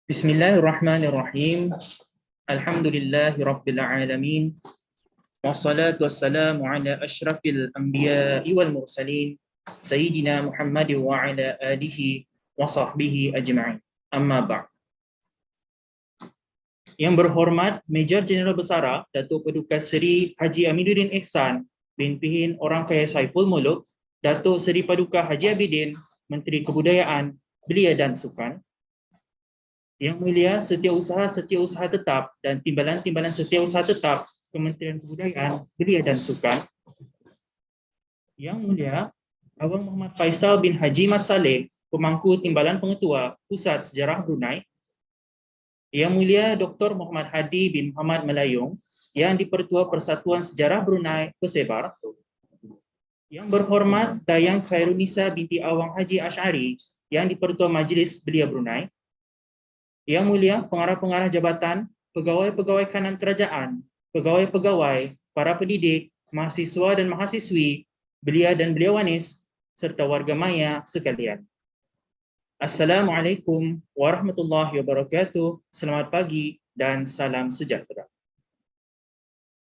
Bismillahirrahmanirrahim. Alhamdulillahi rabbil alamin. Wassalatu wassalamu ala asyrafil anbiya'i wal mursalin Sayyidina Muhammad wa ala alihi wa sahbihi ajma'in. Amma ba'd. Yang berhormat Major Jeneral Besara Datuk Paduka Seri Haji Amiruddin Ihsan bin Pihin Orang Kaya Saiful Muluk, Datuk Seri Paduka Haji Abidin, Menteri Kebudayaan, Belia dan Sukan, Yang Mulia Setiausaha Tetap dan Timbalan-Timbalan Setiausaha Tetap Kementerian Kebudayaan, Belia dan Sukan, Yang Mulia Awang Muhammad Faisal bin Haji Mat Saleh, Pemangku Timbalan Pengetua Pusat Sejarah Brunei, Yang Mulia Dr. Muhammad Hadi bin Muhammad Melayung, Yang di-Pertua Persatuan Sejarah Brunei Persebar, Yang berhormat Dayang Khairunisa binti Awang Haji Ash'ari, Yang di-Pertua Majlis Belia Brunei, Yang Mulia Pengarah-Pengarah Jabatan, Pegawai-Pegawai Kanan Kerajaan, Pegawai-Pegawai, para pendidik, mahasiswa dan mahasiswi, belia dan beliawanis, serta warga maya sekalian. Assalamualaikum warahmatullahi wabarakatuh. Selamat pagi dan salam sejahtera.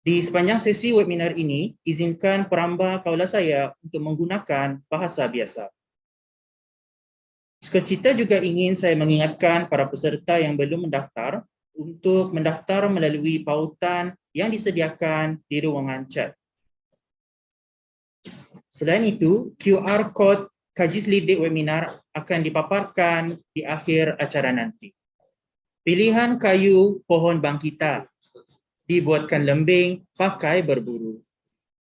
Di sepanjang sesi webinar ini, izinkan peramba kaula saya untuk menggunakan bahasa biasa. Sekecita juga ingin saya mengingatkan para peserta yang belum mendaftar untuk mendaftar melalui pautan yang disediakan di ruangan chat. Selain itu, QR Code Kaji Selidik webinar akan dipaparkan di akhir acara nanti. Pilihan kayu pohon bangkita, dibuatkan lembing, pakai berburu.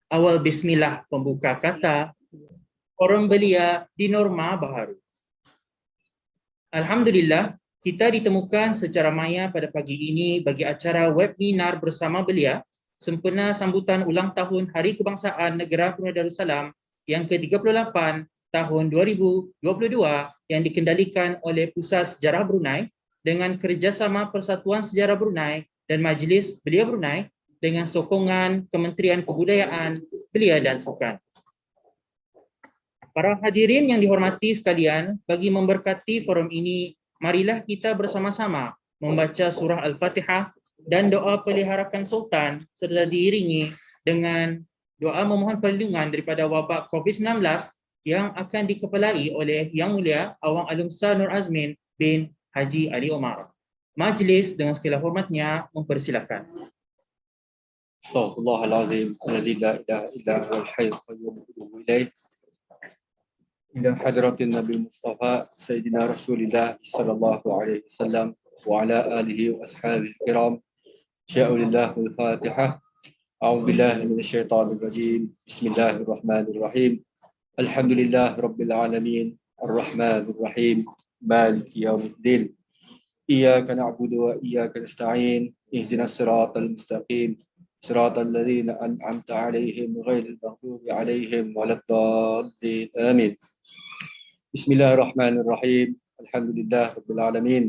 Awal bismillah pembuka kata, orang belia di norma baharu. Alhamdulillah, kita ditemukan secara maya pada pagi ini bagi acara webinar bersama belia sempena sambutan ulang tahun Hari Kebangsaan Negara Brunei Darussalam yang ke-38 tahun 2022 yang dikendalikan oleh Pusat Sejarah Brunei dengan kerjasama Persatuan Sejarah Brunei dan Majlis Belia Brunei dengan sokongan Kementerian Kebudayaan, Belia dan Sukan. Para hadirin yang dihormati sekalian, bagi memberkati forum ini, marilah kita bersama-sama membaca surah Al-Fatihah dan doa peliharakan Sultan serta diiringi dengan doa memohon perlindungan daripada wabak COVID-19 yang akan dikepalai oleh Yang Mulia Awang Alumsa Nur Azmin bin Haji Ali Omar. Majlis dengan segala hormatnya mempersilakan. Astaghfirullahalazim alladzi la ilaha illa huwal hayyul qayyum wa atubu ilaih. Ila hadratin Nabi Mustafa Sayyidina Rasulillah sallallahu alaihi wasallam wa ala alihi wa ashabihi kiram. Sya'ulillah wal Fatihah. A'udzu billahi minasyaitonir rajim. Bismillahirrahmanirrahim. Alhamdulillah rabbil alamin. Arrahmanir rahim. Maliki yaumiddin. Iyyaka na'budu wa iyyaka nasta'in. Ihdinas siratal mustaqim. صراط الذين أنعمت عليهم غير المغضوب عليهم ولا الضالين آمين. بسم الله الرحمن الرحيم. الحمد لله رب العالمين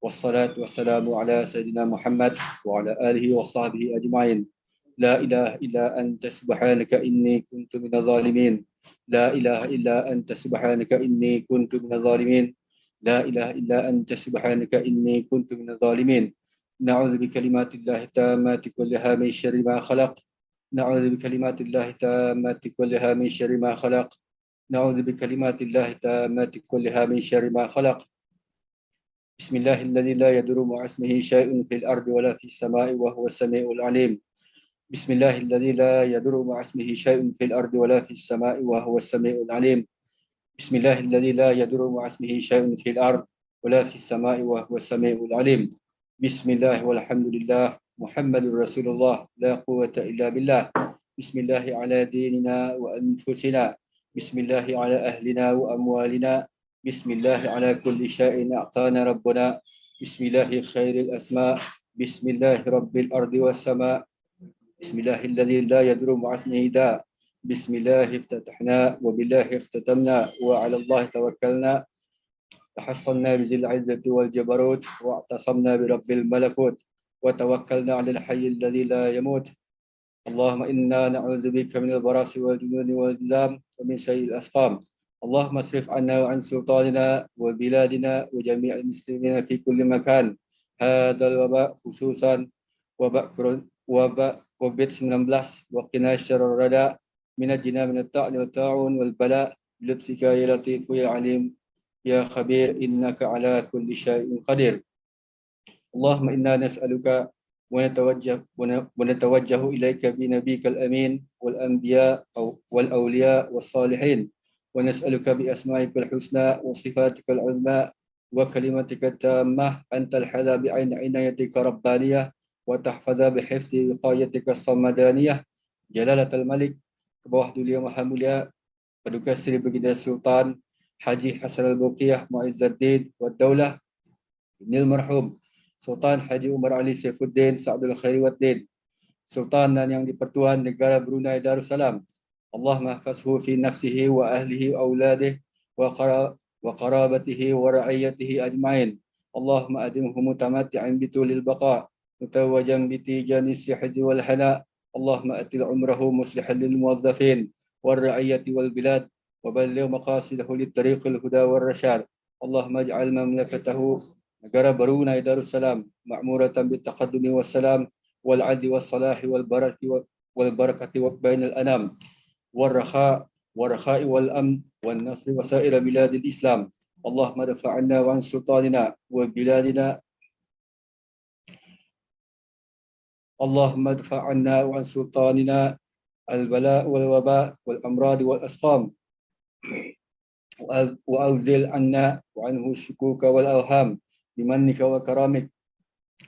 والصلاة والسلام على سيدنا محمد وعلى آله وصحبه أجمعين. لا إله إلا أنت سبحانك إني كنت من الظالمين. لا إله إلا أنت سبحانك إني كنت من الظالمين. لا إله إلا أنت سبحانك إني كنت من الظالمين. نعوذ بكلمات الله التامات كلها من شر ما خلق. نعوذ بكلمات الله التامات كلها من شر ما خلق. نعوذ بكلمات الله التامات كلها من شر ما خلق. بسم الله الذي لا يضر مع اسمه شيء في الأرض ولا في السماء وهو السميع العليم. بسم الله الذي لا يضر مع اسمه شيء في الأرض ولا في السماء وهو السميع العليم. بسم الله الذي لا يضر مع اسمه شيء في الأرض ولا في السماء وهو السميع العليم. بسم الله والحمد لله محمد رسول الله لا قوة إلا بالله. بسم الله على ديننا وأنفسنا. بسم الله على أهلنا وأموالنا. بسم الله على كل شيء أعطانا ربنا. بسم الله خير الأسماء. بسم الله رب الأرض والسماء. بسم الله الذي لا يضر مع اسمه داء. بسم الله افتتحنا وبالله اختتمنا وعلى الله توكلنا. تحصلنا بذي العزة والجبروت واعتصمنا برب الملكوت وتوكلنا على الحي الذي لا يموت. اللهم إنا نعوذ بك من البراس والجنون والجذام ومن سيء الأسقام اللهم اصرف عنا وعن سلطاننا وبلادنا وجميع المسلمين في كل مكان هذا الوباء، خصوصا وباء كوفيد-19، وقنا شر الردى من الجنا من الطعن والطاعون والبلاء بلطفك يا لطيف يا عليم يا خبير إنك على كل شيء قدير. اللهم إنا نسألك ونتوجه إليك بنبيك الأمين والأنبياء والأولياء والصالحين، ونسألك بأسمائك الحسنى وصفاتك العظمى وكلمتك التامة أن تلحظ بعين عنايتك ربانية وتحفظ بحفظ وقايتك الصمدانية جلالة الملك kebawah dulia Maha Mulia Paduka Seri Baginda Sultan Haji Hasan Al-Bolkiah Muizzuddin wa Daulah Ibnil Marhum Sultan Haji Umar Ali Saifuddin Sa'dul Khairi Waddin, Sultan dan yang di-Pertuan Negara Brunei Darussalam. Allah mahfazhu fi nafsihi wa ahlihi wa auladih wa qarabatihi wa ra'iyatihi ajma'in. Allahumma adimhu mutamatti'an bitulil baqa' mutawajjan bitijani sihdi wal hana. Allahumma atil umrahu muslihan lil muwazzafin wal ra'iyati wal bilad wa balligh maqasidahu lit tariqil huda wal rasyad. Allahumma ij'al mamlakatahu negara Brunei Darussalam ma'muratan bit taqaddumi wassalam wal 'adli was salahi wal barakati wa bainal anam wal rakha'i wal amn wan nasri wa sa'ir biladil Islam. Allahumma dafa' 'anna wa 'an sultanina wa biladina. Allahumma dafa' 'anna wa 'an sultanina al-bala' wal waba' wal amrad wal asqam wa awzil 'anna wa 'anhu syukuka wal awham bimannika wa karamik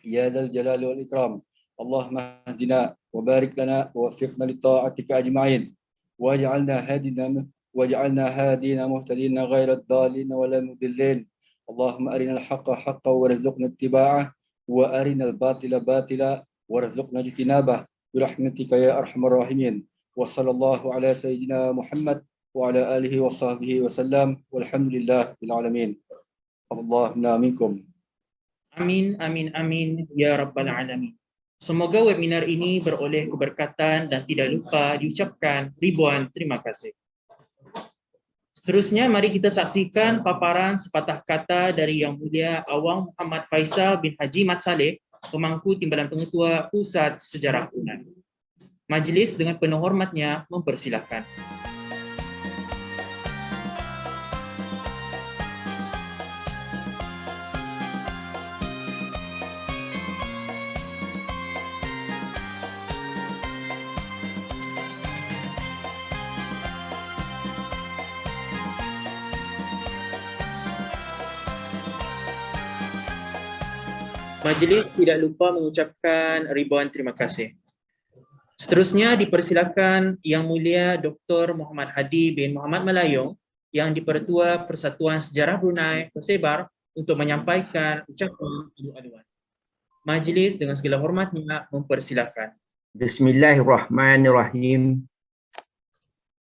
ya dzal jalali wal ikram. Allahumma hdina wa barik lana wa waffiqna li ta'atika ajma'in waj'alna hadina muhtadina ghairat dhalin wa la mudillin. Allahumma arina al-haqqa haqqan warzuqna ittiba'ah wa arina al-batila batila warzuqna ijtinabah bi rahmatika ya arhamar rahimin. Wa sallallahu ala sayyidina Muhammad wa ala alihi wa sahbihi wa sallam walhamdulillahi bil alamin. Allahumma minkum. Amin, amin, amin, ya Rabbal Alamin. Semoga webinar ini beroleh keberkatan dan tidak lupa diucapkan ribuan terima kasih. Seterusnya, mari kita saksikan paparan sepatah kata dari Yang Mulia Awang Muhammad Faisal bin Haji Mat Saleh, pemangku Timbalan Pengetua Pusat Sejarah Brunei. Majlis dengan penuh hormatnya mempersilahkan. Majlis tidak lupa mengucapkan ribuan terima kasih. Seterusnya dipersilakan Yang Mulia Dr. Muhammad Hadi bin Muhammad Malayong, yang di-Pertua Persatuan Sejarah Brunei Persebar, untuk menyampaikan ucapan alu-aluan. Majlis dengan segala hormatnya mempersilakan. Bismillahirrahmanirrahim.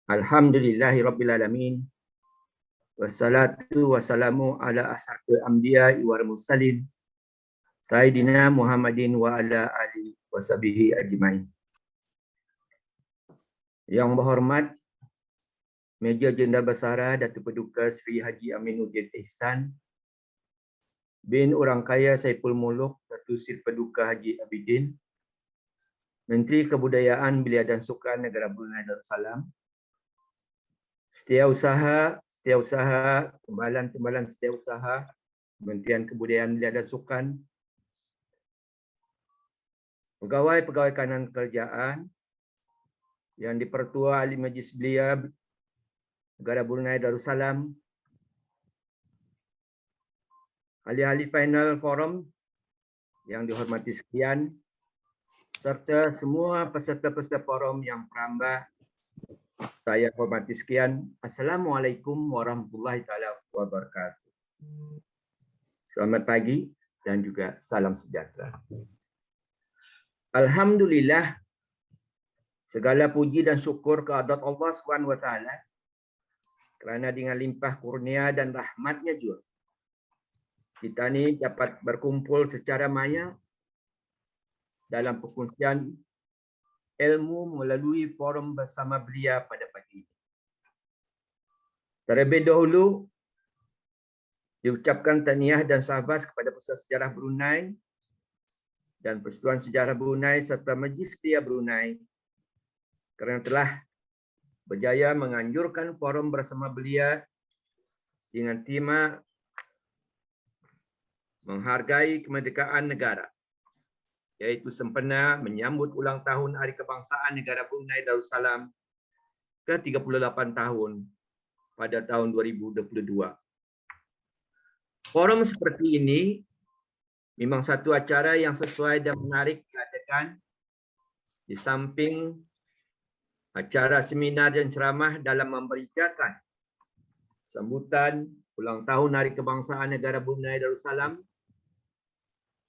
Alhamdulillahirabbil alamin. Wassalatu wassalamu ala asyrafil anbiya'i wal mursalin Sayyidina Muhammadin wa ala alihi washabihi ajmain. Yang berhormat Major Jeneral Basara Datuk Paduka Seri Haji Aminuddin Ihsan bin Orang Kaya Saiful Muluk Datuk Seri Paduka Haji Abidin, Menteri Kebudayaan Belia dan Sukan Negara Brunei Darussalam, Setiausaha Timbalan Setiausaha Kementerian Kebudayaan Belia dan Sukan, pegawai-pegawai kanan kerjaan yang di-Pertua Ahli Majlis Belia Negara Brunei Darussalam, ahli-ahli panel forum yang dihormati sekalian, serta semua peserta-peserta forum yang perambah saya hormati sekalian. Assalamualaikum warahmatullahi taala wabarakatuh. Selamat pagi dan juga salam sejahtera. Alhamdulillah, segala puji dan syukur kehadrat Allah SWT kerana dengan limpah kurnia dan rahmatnya juga kita ni dapat berkumpul secara maya dalam perkongsian ilmu melalui forum bersama belia pada pagi ini. Terlebih dahulu diucapkan tahniah dan syahbaz kepada Pusat Sejarah Brunei dan Persatuan Sejarah Brunei serta Majlis Pria Brunei kerana telah berjaya menganjurkan forum bersama belia dengan tema menghargai kemerdekaan negara, iaitu sempena menyambut ulang tahun Hari Kebangsaan Negara Brunei Darussalam ke-38 tahun pada tahun 2022. Forum seperti ini memang satu acara yang sesuai dan menarik diadakan di samping acara seminar dan ceramah dalam memberitakan sambutan ulang tahun Hari Kebangsaan Negara Brunei Darussalam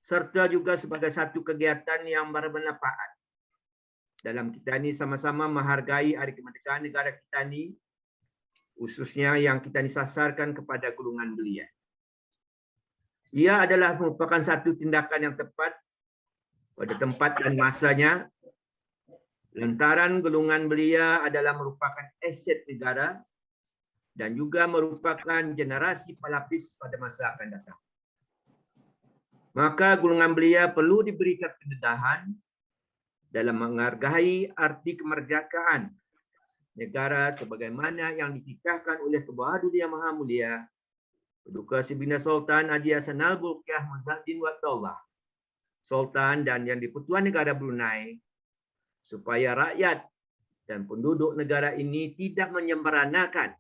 serta juga sebagai satu kegiatan yang bermanfaat dalam kita ini sama-sama menghargai Hari Kemerdekaan negara kita ini, khususnya yang kita disasarkan kepada golongan belia. Ia adalah merupakan satu tindakan yang tepat pada tempat dan masanya, lantaran golongan belia adalah merupakan aset negara dan juga merupakan generasi pelapis pada masa akan datang. Maka golongan belia perlu diberikan kededahan dalam menghargai arti kemerdekaan negara sebagaimana yang dititahkan oleh Kebahadur Yang Maha Mulia Paduka Sri Baginda Sultan Haji Hassanal Bolkiah Muhyiddin Wattullah Sultan dan Yang di-Pertuan Negara Brunei, supaya rakyat dan penduduk negara ini tidak menyembaranakan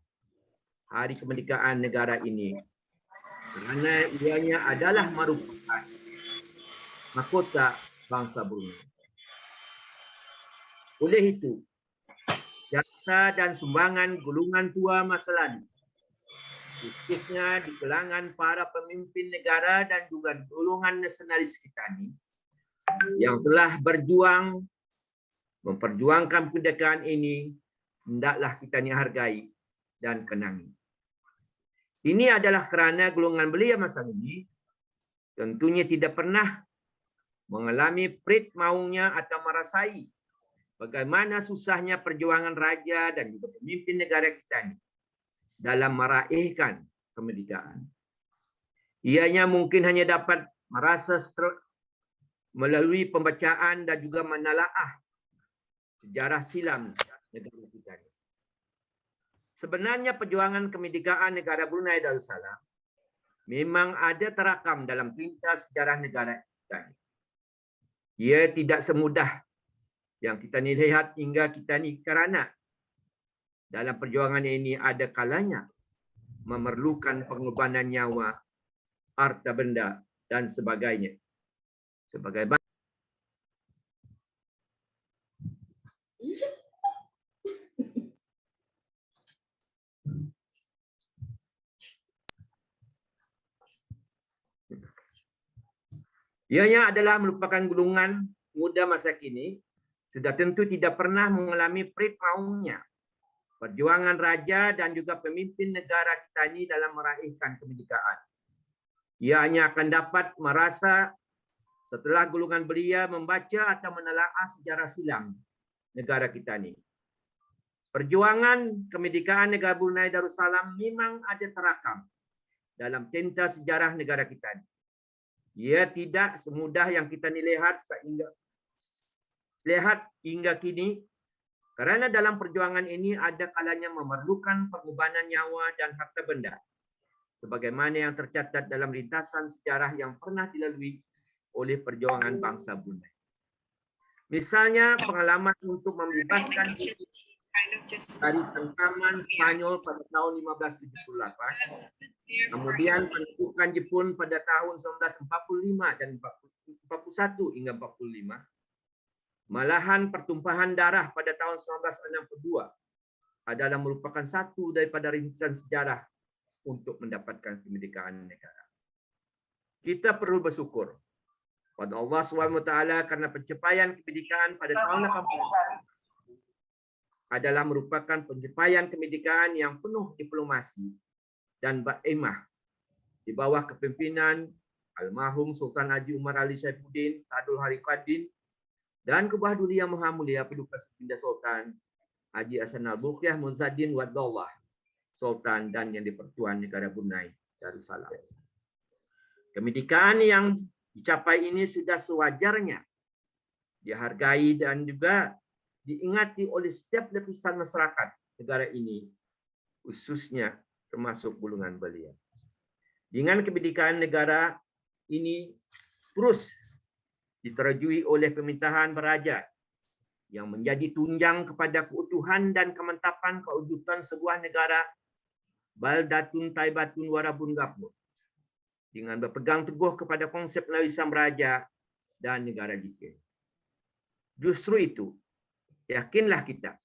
Hari Kemerdekaan negara ini kerana ianya adalah merupakan mahkota bangsa Brunei. Oleh itu, jasa dan sumbangan golongan tua masa lalu, khususnya di kalangan para pemimpin negara dan juga golongan nasionalis kita ini, yang telah berjuang memperjuangkan kemerdekaan ini, hendaklah kita ni hargai dan kenangi. Ini adalah kerana golongan belia masa ini tentunya tidak pernah mengalami perit maunya atau merasai bagaimana susahnya perjuangan raja dan juga pemimpin negara kita ini dalam meraihkan kemerdekaan. Ianya mungkin hanya dapat merasa melalui pembacaan dan juga menelaah sejarah silam negara kita ini. Sebenarnya perjuangan kemerdekaan negara Brunei Darussalam memang ada terakam dalam tinta sejarah negara kita ini. Ia tidak semudah yang kita ni lihat hingga kita ni, kerana dalam perjuangan ini ada kalanya memerlukan pengorbanan nyawa, harta benda dan sebagainya. Sebagai ianya adalah merupakan golongan muda masa kini, sudah tentu tidak pernah mengalami perit maunya perjuangan raja dan juga pemimpin negara kita ini dalam meraihkan kemerdekaan. Ia hanya akan dapat merasa setelah golongan belia membaca atau menelaah sejarah silam negara kita ini. Perjuangan kemerdekaan negara Brunei Darussalam memang ada terakam dalam tinta sejarah negara kita ini. Ia tidak semudah yang kita ni lihat hingga kini, kerana dalam perjuangan ini ada kalanya memerlukan pengorbanan nyawa dan harta benda, sebagaimana yang tercatat dalam rintasan sejarah yang pernah dilalui oleh perjuangan bangsa Brunei. Misalnya pengalaman untuk membebaskan dari tengkaman Spanyol pada tahun 1578, kemudian pendudukan Jepun pada tahun 1945 dan 41 hingga 45, malahan pertumpahan darah pada tahun 1962 adalah merupakan satu daripada rintisan sejarah untuk mendapatkan kemerdekaan negara. Kita perlu bersyukur pada Allah SWT kerana pencapaian kemerdekaan pada tahun 80 adalah merupakan pencapaian kemerdekaan yang penuh diplomasi dan berkhidmat di bawah kepimpinan almarhum Sultan Haji Umar Ali Saifuddin Sadul Hari Qadin dan Kebahadur Yang Maha Mulia Paduka Sri Baginda Sultan Haji Hassanal Bolkiah Muhyiddin Wattullah Sultan dan Yang di-Pertuan Negara Brunei Darussalam. Kemerdekaan yang dicapai ini sudah sewajarnya dihargai dan juga diingati oleh setiap lapisan masyarakat negara ini, khususnya termasuk golongan belia. Dengan kemerdekaan negara ini terus diterajui oleh pemerintahan beraja yang menjadi tunjang kepada keutuhan dan kemantapan kewujudan sebuah negara, baldatun taibatun warabun gafur, dengan berpegang teguh kepada konsep Nabi Islam beraja dan negara jikir. Justru itu, yakinlah kita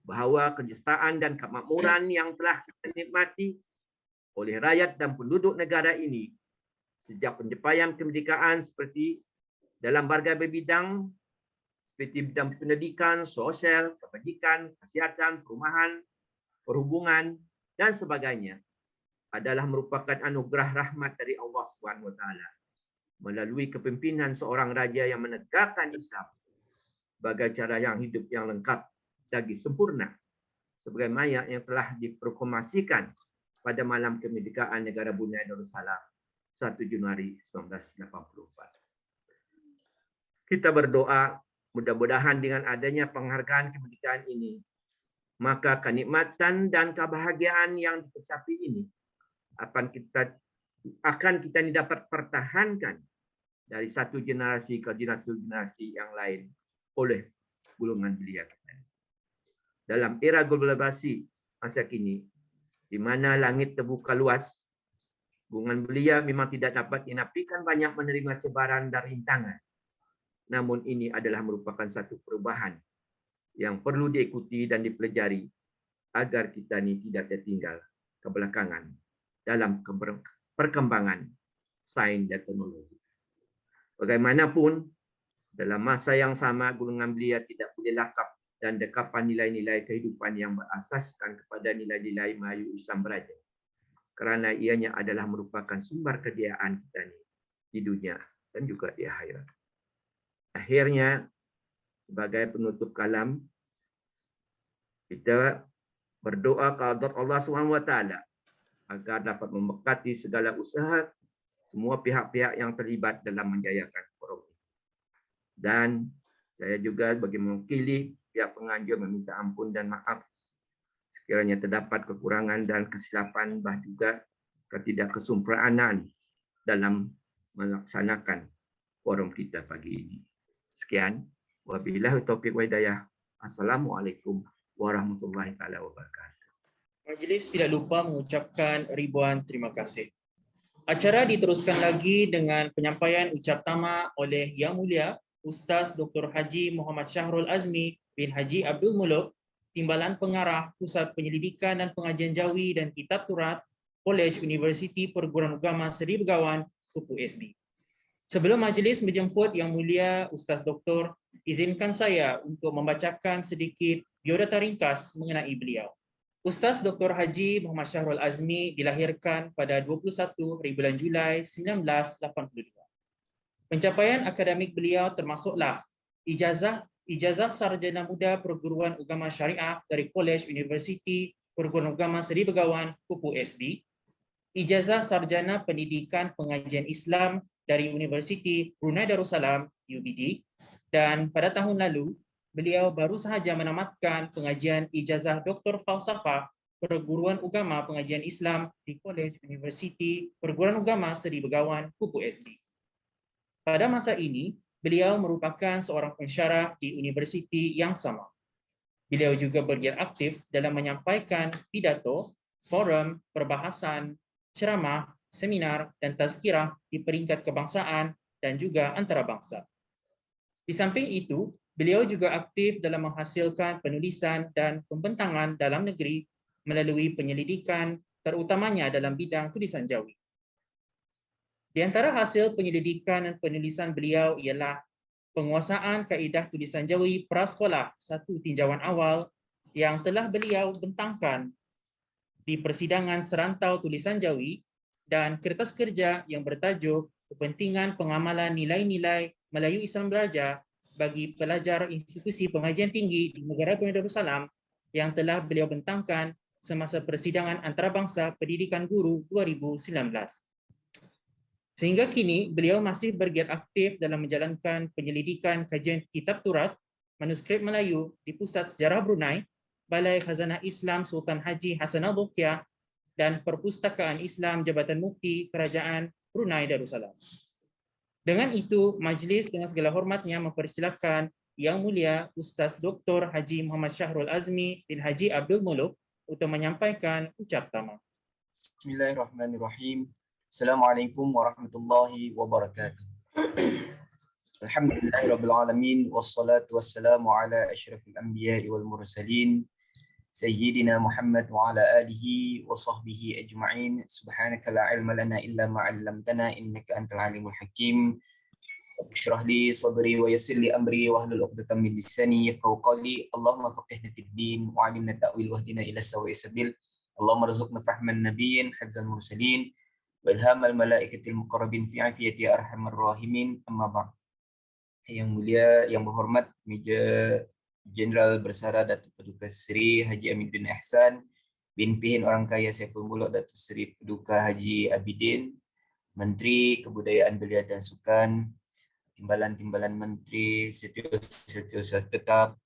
bahawa kesetaraan dan kemakmuran yang telah kita nikmati oleh rakyat dan penduduk negara ini sejak pencapaian kemerdekaan seperti dalam berbagai bidang seperti bidang pendidikan, sosial, kebajikan, kesihatan, perumahan, perhubungan dan sebagainya adalah merupakan anugerah rahmat dari Allah SWT melalui kepimpinan seorang raja yang menegakkan Islam sebagai cara yang hidup yang lengkap lagi sempurna sebagaimana yang telah diproklamasikan pada malam kemerdekaan negara Brunei Darussalam 1 Januari 1984. Kita berdoa mudah-mudahan dengan adanya penghargaan kemerdekaan ini, maka kenikmatan dan kebahagiaan yang dicapai ini akan kita dapat pertahankan dari satu generasi ke generasi yang lain oleh golongan belia kita. Dalam era globalisasi masa kini, di mana langit terbuka luas, golongan belia memang tidak dapat dinafikan banyak menerima cabaran dan rintangan. Namun ini adalah merupakan satu perubahan yang perlu diikuti dan dipelajari agar kita ini tidak tertinggal kebelakangan dalam perkembangan sains dan teknologi. Bagaimanapun, dalam masa yang sama, golongan belia tidak boleh lakap dan dekapan nilai-nilai kehidupan yang berasaskan kepada nilai-nilai Melayu Islam beraja. Kerana ianya adalah merupakan sumber kejayaan kita di dunia dan juga di akhirat. Akhirnya, sebagai penutup kalam, kita berdoa kepada Allah SWT agar dapat memberkati segala usaha semua pihak-pihak yang terlibat dalam menjayakan forum ini. Dan saya juga bagi mewakili pihak penganjur meminta ampun dan maaf sekiranya terdapat kekurangan dan kesilapan bah juga ketidakkesempurnaan dalam melaksanakan forum kita pagi ini. Sekian, wabillahi taufiq wa hidayah. Assalamualaikum warahmatullahi taala wabarakatuh. Majlis tidak lupa mengucapkan ribuan terima kasih. Acara diteruskan lagi dengan penyampaian ucap tama oleh Yang Mulia Ustaz Dr. Haji Muhammad Syahrul Azmi bin Haji Abdul Muluk, Timbalan Pengarah Pusat Penyelidikan dan Pengajian Jawi dan Kitab Turat, Kolej Universiti Perguruan Agama Seri Begawan, Kupu SB. Sebelum majlis menjemput Yang Mulia Ustaz Doktor, izinkan saya untuk membacakan sedikit biodata ringkas mengenai beliau. Ustaz Dr. Haji Muhammad Syahrul Azmi dilahirkan pada 21 bulan Julai 1982. Pencapaian akademik beliau termasuklah ijazah sarjana muda perguruan agama syariah dari Kolej Universiti Perguruan Agama Seri Begawan, Kupu SB, ijazah sarjana pendidikan pengajian Islam dari Universiti Brunei Darussalam UBD, dan pada tahun lalu beliau baru sahaja menamatkan pengajian ijazah Doktor Falsafah Perguruan Agama Pengajian Islam di Kolej Universiti Perguruan Agama Seri Begawan, Kupu SB. Pada masa ini, beliau merupakan seorang pensyarah di universiti yang sama. Beliau juga bergiat aktif dalam menyampaikan pidato, forum, perbahasan, ceramah, seminar, dan tazkirah di peringkat kebangsaan dan juga antarabangsa. Di samping itu, beliau juga aktif dalam menghasilkan penulisan dan pembentangan dalam negeri melalui penyelidikan, terutamanya dalam bidang tulisan Jawi. Di antara hasil penyelidikan dan penulisan beliau ialah penguasaan kaedah tulisan Jawi prasekolah satu tinjauan awal yang telah beliau bentangkan di persidangan serantau tulisan Jawi dan kertas kerja yang bertajuk Kepentingan Pengamalan Nilai-Nilai Melayu Islam Beraja bagi pelajar institusi pengajian tinggi di negara Brunei Darussalam yang telah beliau bentangkan semasa persidangan antarabangsa pendidikan guru 2019. Sehingga kini, beliau masih bergiat aktif dalam menjalankan penyelidikan kajian kitab turat, manuskrip Melayu di Pusat Sejarah Brunei, Balai Khazanah Islam Sultan Haji Hassan Al-Bolkiah dan Perpustakaan Islam Jabatan Mufti Kerajaan Brunei Darussalam. Dengan itu, majlis dengan segala hormatnya mempersilakan Yang Mulia Ustaz Dr. Haji Muhammad Syahrul Azmi bin Haji Abdul Muluk untuk menyampaikan ucap tama. Bismillahirrahmanirrahim. Assalamualaikum warahmatullahi wabarakatuh. Alhamdulillahirabbil alamin wassalatu wassalamu ala asyrafil anbiya'i wal mursalin sayyidina Muhammad wa ala alihi wa sahbihi ajma'in. Subhanaka la ilma lana illa ma 'allamtana innaka antal alimul hakim. Ishrah li sadri wa yassir li amri wa hlul 'uqdatam min lisani yafqahu qawli. Allahumma faqihna fid din wa 'allimna ta'wil wahdina ila sawa'is sabil. Allahumma rzuqna fahman nabiyyin hadzal mursalin wa ilhamal malaikatil muqarrabin fi 'afiyati arhamar rahimin. Amma ba'd. Yang mulia, yang berhormat Meja Jeneral Bersara Datuk Paduka Seri Haji Amin bin Ihsan bin Pihin Orang Kaya Saiful Muluk Datuk Seri Paduka Haji Abidin, Menteri Kebudayaan Belia dan Sukan, timbalan-timbalan menteri, setiausaha tetap,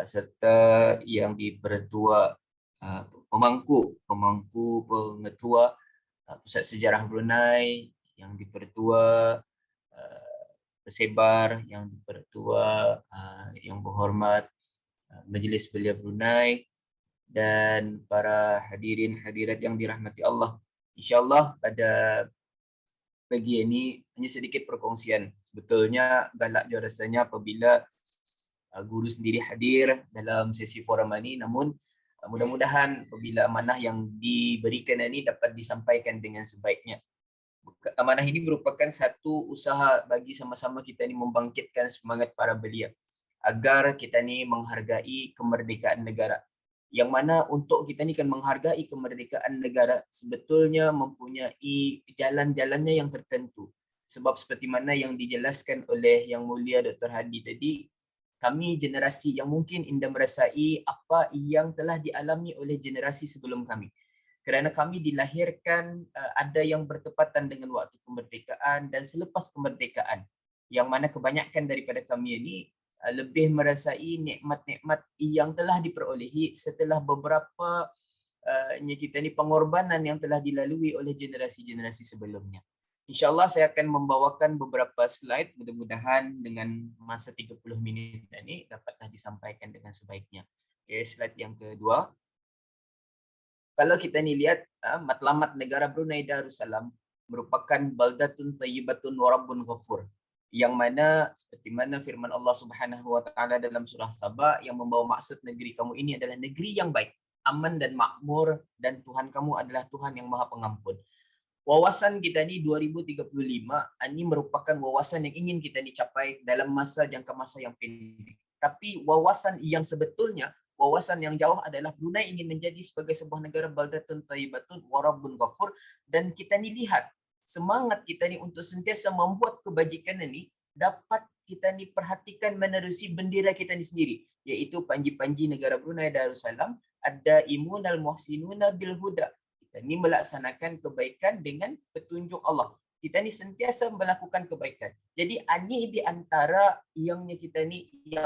serta yang dipertua pemangku pengetua Pusat Sejarah Brunei, yang dipertua pesebar, yang dipertua yang berhormat Majlis Belia Brunei, dan para hadirin hadirat yang dirahmati Allah. InsyaAllah pada pagi ini hanya sedikit perkongsian. Sebetulnya galak je rasanya apabila guru sendiri hadir dalam sesi forum ini, namun mudah-mudahan apabila amanah yang diberikan ini dapat disampaikan dengan sebaiknya. Amanah ini merupakan satu usaha bagi sama-sama kita ni membangkitkan semangat para belia agar kita ni menghargai kemerdekaan negara. Yang mana untuk kita ni kan menghargai kemerdekaan negara sebetulnya mempunyai jalan-jalannya yang tertentu. Sebab seperti mana yang dijelaskan oleh Yang Mulia Dr. Hadi tadi, kami generasi yang mungkin indah merasai apa yang telah dialami oleh generasi sebelum kami. Kerana kami dilahirkan ada yang bertepatan dengan waktu kemerdekaan dan selepas kemerdekaan, yang mana kebanyakan daripada kami ini lebih merasai nikmat-nikmat yang telah diperolehi setelah beberapa kita ni pengorbanan yang telah dilalui oleh generasi-generasi sebelumnya. InsyaAllah saya akan membawakan beberapa slide, mudah-mudahan dengan masa 30 minit ini dapatlah disampaikan dengan sebaiknya. Okay, slide yang kedua. Kalau kita ni lihat matlamat negara Brunei Darussalam merupakan baldatun tayyibatun wa rabbun ghafur, yang mana seperti mana firman Allah Subhanahu wa taala dalam surah Saba yang membawa maksud negeri kamu ini adalah negeri yang baik, aman dan makmur, dan Tuhan kamu adalah Tuhan yang Maha Pengampun. Wawasan kita ni 2035 ini merupakan wawasan yang ingin kita dicapai dalam jangka masa yang pendek. Tapi wawasan yang sebetulnya, wawasan yang jauh adalah Brunei ingin menjadi sebagai sebuah negara baldatun thayyibatun wa rabbun ghafur, dan kita ni lihat semangat kita ni untuk sentiasa membuat kebajikan ini dapat kita ni perhatikan menerusi bendera kita ni sendiri, iaitu panji-panji negara Brunei Darussalam, ada imunal muhsinuna bil huda. Kita ni melaksanakan kebaikan dengan petunjuk Allah. Kita ni sentiasa melakukan kebaikan. Jadi ini di antara yang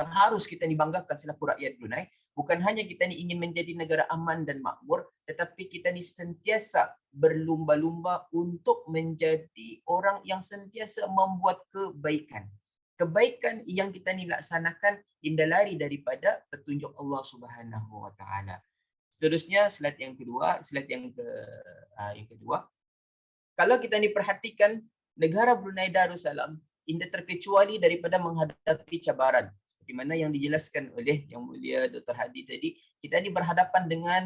harus kita ni banggakan selaku rakyat Brunei. Bukan hanya kita ni ingin menjadi negara aman dan makmur, tetapi kita ni sentiasa berlumba-lumba untuk menjadi orang yang sentiasa membuat kebaikan. Kebaikan yang kita ni laksanakan tidak lari daripada petunjuk Allah Subhanahu wa taala. Seterusnya slide yang kedua, yang kedua. Kalau kita ni perhatikan negara Brunei Darussalam tidak terkecuali daripada menghadapi cabaran. Seperti mana yang dijelaskan oleh Yang Mulia Dr. Hadi tadi, kita ni berhadapan dengan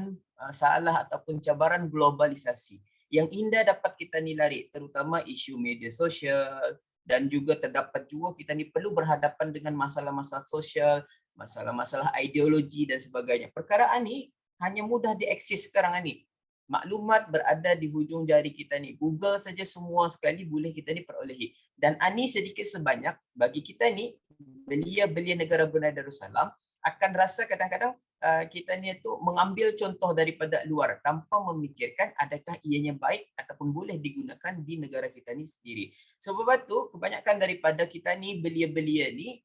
salah ataupun cabaran globalisasi yang indah dapat kita ni lari, terutama isu media sosial, dan juga terdapat juga kita ni perlu berhadapan dengan masalah-masalah sosial, masalah-masalah ideologi dan sebagainya. Perkara ini hanya mudah diakses sekarang ini. Maklumat berada di hujung jari kita ni. Google saja semua sekali boleh kita ni perolehi. Dan ini sedikit sebanyak bagi kita ni belia-belia negara Brunei Darussalam akan rasa kadang-kadang kita ni tu mengambil contoh daripada luar tanpa memikirkan adakah ianya baik ataupun boleh digunakan di negara kita ni sendiri. Sebab itu kebanyakan daripada kita ni belia-belia ni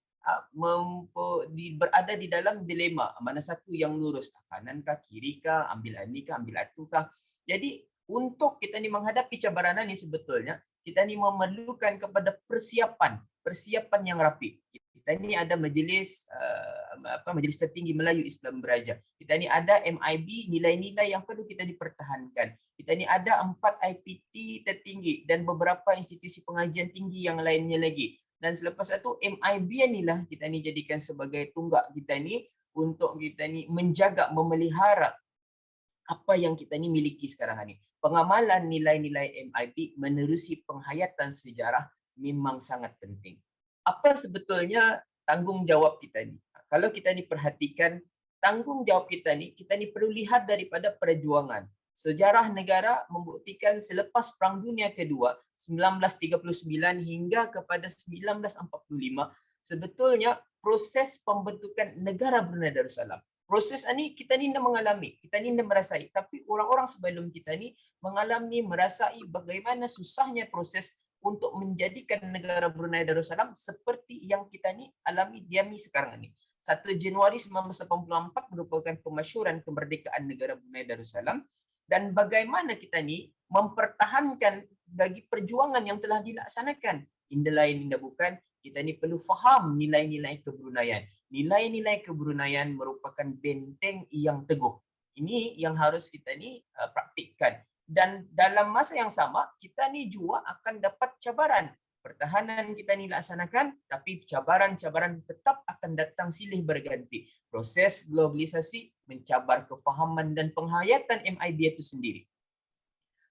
berada di dalam dilema, mana satu yang lurus, kanan kah, kiri kah, ambil ini kah, ambil itu kah. Jadi untuk kita ni menghadapi cabaran ini sebetulnya kita ni memerlukan kepada persiapan yang rapi. Kita ni ada majlis Majlis Tertinggi Melayu Islam Beraja. Kita ni ada MIB, nilai-nilai yang perlu kita dipertahankan. Kita ni ada 4 IPT tertinggi dan beberapa institusi pengajian tinggi yang lainnya lagi. Dan selepas itu MIB inilah kita ni jadikan sebagai tunggak kita ni untuk kita ni menjaga, memelihara apa yang kita ni miliki sekarang ni. Pengamalan nilai-nilai MIB menerusi penghayatan sejarah memang sangat penting. Apa sebetulnya tanggungjawab kita ni? Kalau kita ni perhatikan tanggungjawab kita ni perlu lihat daripada perjuangan. Sejarah negara membuktikan selepas Perang Dunia Kedua 1939 hingga kepada 1945 sebetulnya proses pembentukan negara Brunei Darussalam. Proses ini kita ni mengalami, kita ni merasai, tapi orang-orang sebelum kita ni mengalami, merasai bagaimana susahnya proses untuk menjadikan negara Brunei Darussalam seperti yang kita ni diami sekarang ini. 1 Januari 1984 merupakan pemasyuran kemerdekaan negara Brunei Darussalam dan bagaimana kita ni mempertahankan bagi perjuangan yang telah dilaksanakan. Indah lain indah bukan, kita ni perlu faham nilai-nilai kebrunaian. Nilai-nilai kebrunaian merupakan benteng yang teguh. Ini yang harus kita ni praktikkan. Dan dalam masa yang sama, kita ni juga akan dapat cabaran. Pertahanan kita ni laksanakan, tapi cabaran-cabaran tetap akan datang silih berganti. Proses globalisasi mencabar kefahaman dan penghayatan MIB itu sendiri.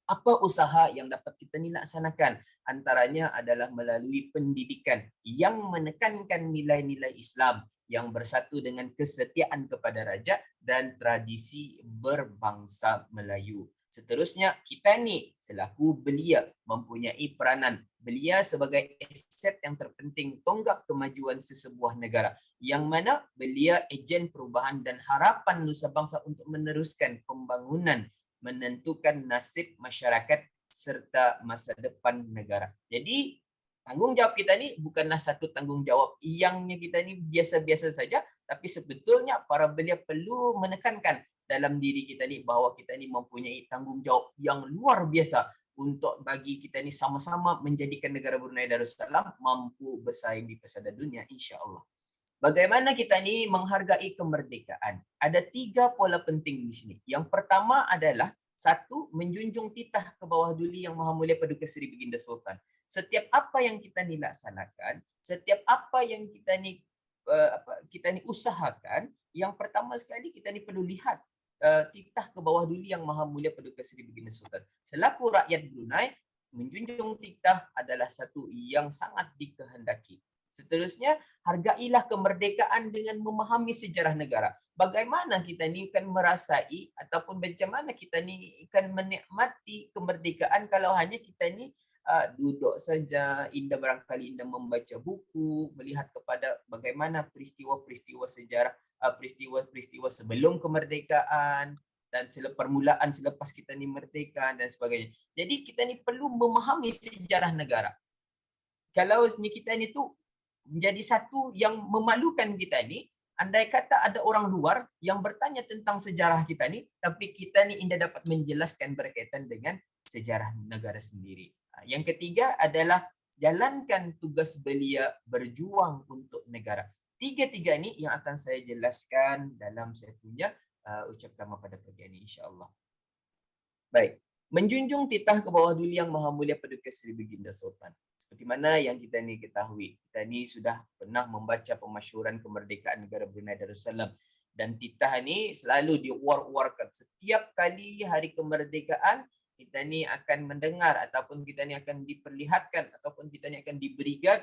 Apa usaha yang dapat kita ni laksanakan? Antaranya adalah melalui pendidikan yang menekankan nilai-nilai Islam yang bersatu dengan kesetiaan kepada raja dan tradisi berbangsa Melayu. Seterusnya, kita ni selaku belia mempunyai peranan. Belia sebagai aset yang terpenting tonggak kemajuan sesebuah negara. Yang mana belia ejen perubahan dan harapan nusa bangsa untuk meneruskan pembangunan, menentukan nasib masyarakat serta masa depan negara. Jadi, tanggungjawab kita ni bukanlah satu tanggungjawab yang kita ni biasa-biasa saja, tapi sebetulnya para belia perlu menekankan dalam diri kita ni bahawa kita ni mempunyai tanggungjawab yang luar biasa untuk bagi kita ni sama-sama menjadikan negara Brunei Darussalam mampu bersaing di pesada dunia insya-Allah. Bagaimana kita ni menghargai kemerdekaan? Ada 3 pola penting di sini. Yang pertama adalah 1, menjunjung titah ke bawah duli Yang Maha Mulia Paduka Seri Baginda Sultan. Setiap apa yang kita ni laksanakan, setiap apa yang kita ni usahakan, yang pertama sekali kita ni perlu lihat titah ke bawah duli Yang Maha Mulia Paduka Seri Baginda Sultan. Selaku rakyat Brunei, menjunjung titah adalah satu yang sangat dikehendaki. Seterusnya, hargailah kemerdekaan dengan memahami sejarah negara. Bagaimana kita ni akan merasai ataupun macam mana kita ni akan menikmati kemerdekaan kalau hanya kita ni duduk saja, indah barangkali indah membaca buku, melihat kepada bagaimana peristiwa-peristiwa sejarah, peristiwa-peristiwa sebelum kemerdekaan dan permulaan selepas kita ni merdeka dan sebagainya. Jadi kita ni perlu memahami sejarah negara. Kalau ni kita ni tu menjadi satu yang memalukan kita ni, andai kata ada orang luar yang bertanya tentang sejarah kita ni, tapi kita ni indah dapat menjelaskan berkaitan dengan sejarah negara sendiri. Yang ketiga adalah jalankan tugas belia berjuang untuk negara. 3 ni yang akan saya jelaskan dalam saya punya ucap pertama pada pagi ini insya-Allah. Baik, menjunjung titah ke bawah duli Yang Maha Mulia Paduka Seri Baginda Sultan. Seperti mana yang kita ni ketahui, kita ni sudah pernah membaca pemasyuran kemerdekaan negara Brunei Darussalam dan titah ni selalu diwar-warkan setiap kali hari kemerdekaan. Kita ni akan mendengar ataupun kita ni akan diperlihatkan ataupun kita ni akan diberikan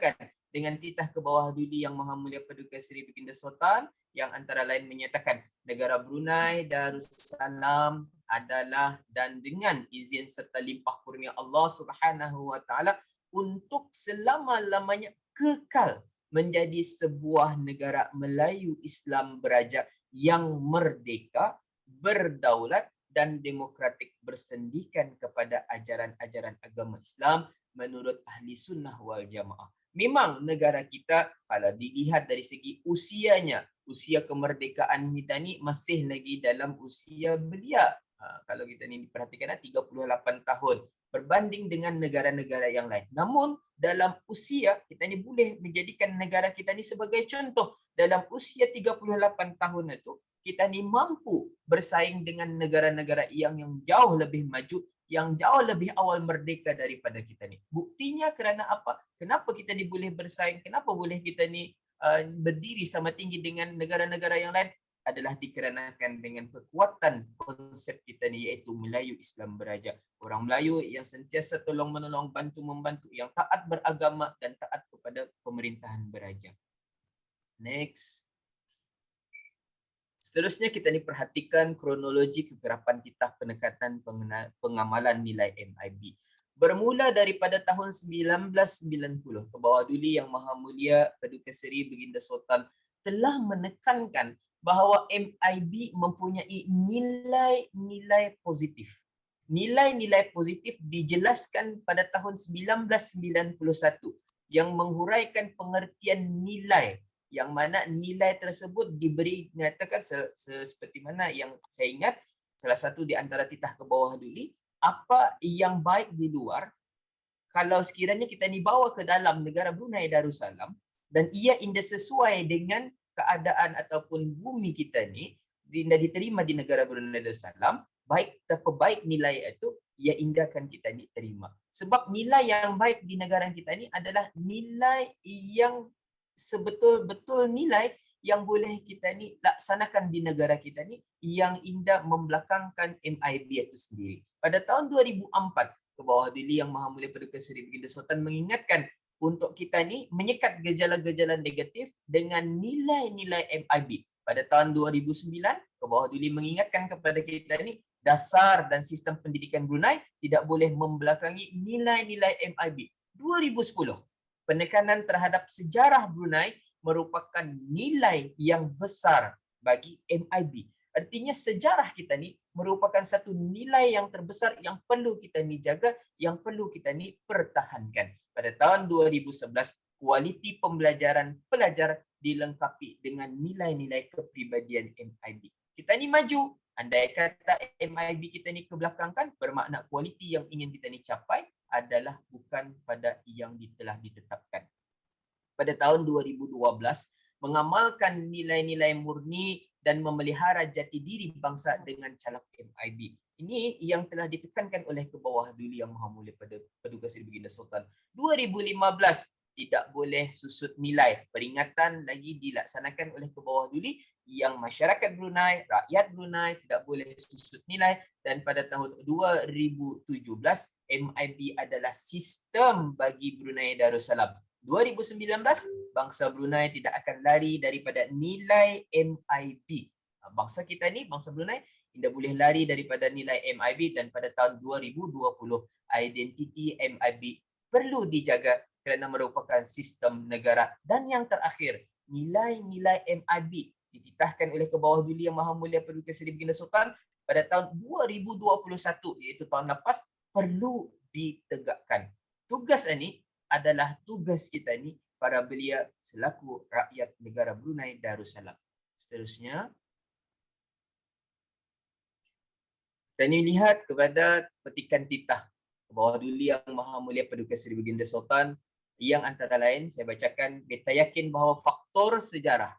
dengan titah ke bawah duli Yang Maha Mulia Paduka Seri Baginda Sultan yang antara lain menyatakan negara Brunei Darussalam adalah dan dengan izin serta limpah kurnia Allah Subhanahu wa taala untuk selama-lamanya kekal menjadi sebuah negara Melayu Islam Beraja yang merdeka, berdaulat dan demokratik bersendikan kepada ajaran-ajaran agama Islam menurut ahli sunnah wal jamaah. Memang negara kita kalau dilihat dari segi usianya, usia kemerdekaan kita ni masih lagi dalam usia belia. Kalau kita ni diperhatikan 38 tahun berbanding dengan negara-negara yang lain. Namun dalam usia kita ni boleh menjadikan negara kita ni sebagai contoh. Dalam usia 38 tahun itu kita ni mampu bersaing dengan negara-negara yang jauh lebih maju, yang jauh lebih awal merdeka daripada kita ni. Buktinya kerana apa? Kenapa kita ni boleh bersaing? Kenapa boleh kita ni berdiri sama tinggi dengan negara-negara yang lain? Adalah dikarenakan dengan kekuatan konsep kita ni, iaitu Melayu Islam Beraja. Orang Melayu yang sentiasa tolong-menolong, bantu-membantu, yang taat beragama dan taat kepada pemerintahan beraja. Next. Seterusnya kita ni perhatikan kronologi kegerapan titah penekatan pengamalan nilai MIB. Bermula daripada tahun 1990, ke bawah duli Yang Maha Mulia Paduka Seri Baginda Sultan telah menekankan bahawa MIB mempunyai nilai-nilai positif. Nilai-nilai positif dijelaskan pada tahun 1991 yang menghuraikan pengertian nilai, yang mana nilai tersebut diberi, nyatakan seperti mana yang saya ingat, salah satu di antara titah ke bawah duli, apa yang baik di luar, kalau sekiranya kita ni bawa ke dalam negara Brunei Darussalam dan ia indah sesuai dengan keadaan ataupun bumi kita ni, diterima di negara Brunei Darussalam, baik atau baik nilai itu, ia indahkan kita ni terima. Sebab nilai yang baik di negara kita ni adalah nilai yang sebetul-betul nilai yang boleh kita ni laksanakan di negara kita ni, yang indah membelakangkan MIB itu sendiri. Pada tahun 2004, ke bawah duli Yang Maha Mulia Paduka Seri Baginda Sultan mengingatkan untuk kita ni menyekat gejala-gejala negatif dengan nilai-nilai MIB. Pada tahun 2009, ke bawah duli mengingatkan kepada kita ni, dasar dan sistem pendidikan Brunei tidak boleh membelakangi nilai-nilai MIB. 2010, penekanan terhadap sejarah Brunei merupakan nilai yang besar bagi MIB. Artinya sejarah kita ni merupakan satu nilai yang terbesar yang perlu kita ni jaga, yang perlu kita ni pertahankan. Pada tahun 2011, kualiti pembelajaran pelajar dilengkapi dengan nilai-nilai kepribadian MIB. Kita ni maju. Andai kata MIB kita ni kebelakangkan, bermakna kualiti yang ingin kita ni capai adalah bukan pada yang telah ditetapkan. Pada tahun 2012, mengamalkan nilai-nilai murni dan memelihara jati diri bangsa dengan calak MIB. Ini yang telah ditekankan oleh ke bawah duli Yang Maha Mulia Paduka Seri Baginda Sultan. 2015, tidak boleh susut nilai. Peringatan lagi dilaksanakan oleh ke bawah duli yang masyarakat Brunei, rakyat Brunei tidak boleh susut nilai. Dan pada tahun 2017, MIB adalah sistem bagi Brunei Darussalam. 2019, bangsa Brunei tidak akan lari daripada nilai MIB. Bangsa kita ni, bangsa Brunei, tidak boleh lari daripada nilai MIB, dan pada tahun 2020, identiti MIB perlu dijaga kerana merupakan sistem negara. Dan yang terakhir, nilai-nilai MIB dititahkan oleh ke bawah duli Yang Maha Mulia Paduka Seri Baginda Sultan pada tahun 2021, iaitu tahun lepas, perlu ditegakkan. Tugas ini adalah tugas kita ni, para belia selaku rakyat negara Brunei Darussalam. Seterusnya, kita ni lihat kepada petikan titah ke bawah duli Yang Maha Mulia Paduka Seri Baginda Sultan, yang antara lain saya bacakan, kita yakin bahawa faktor sejarah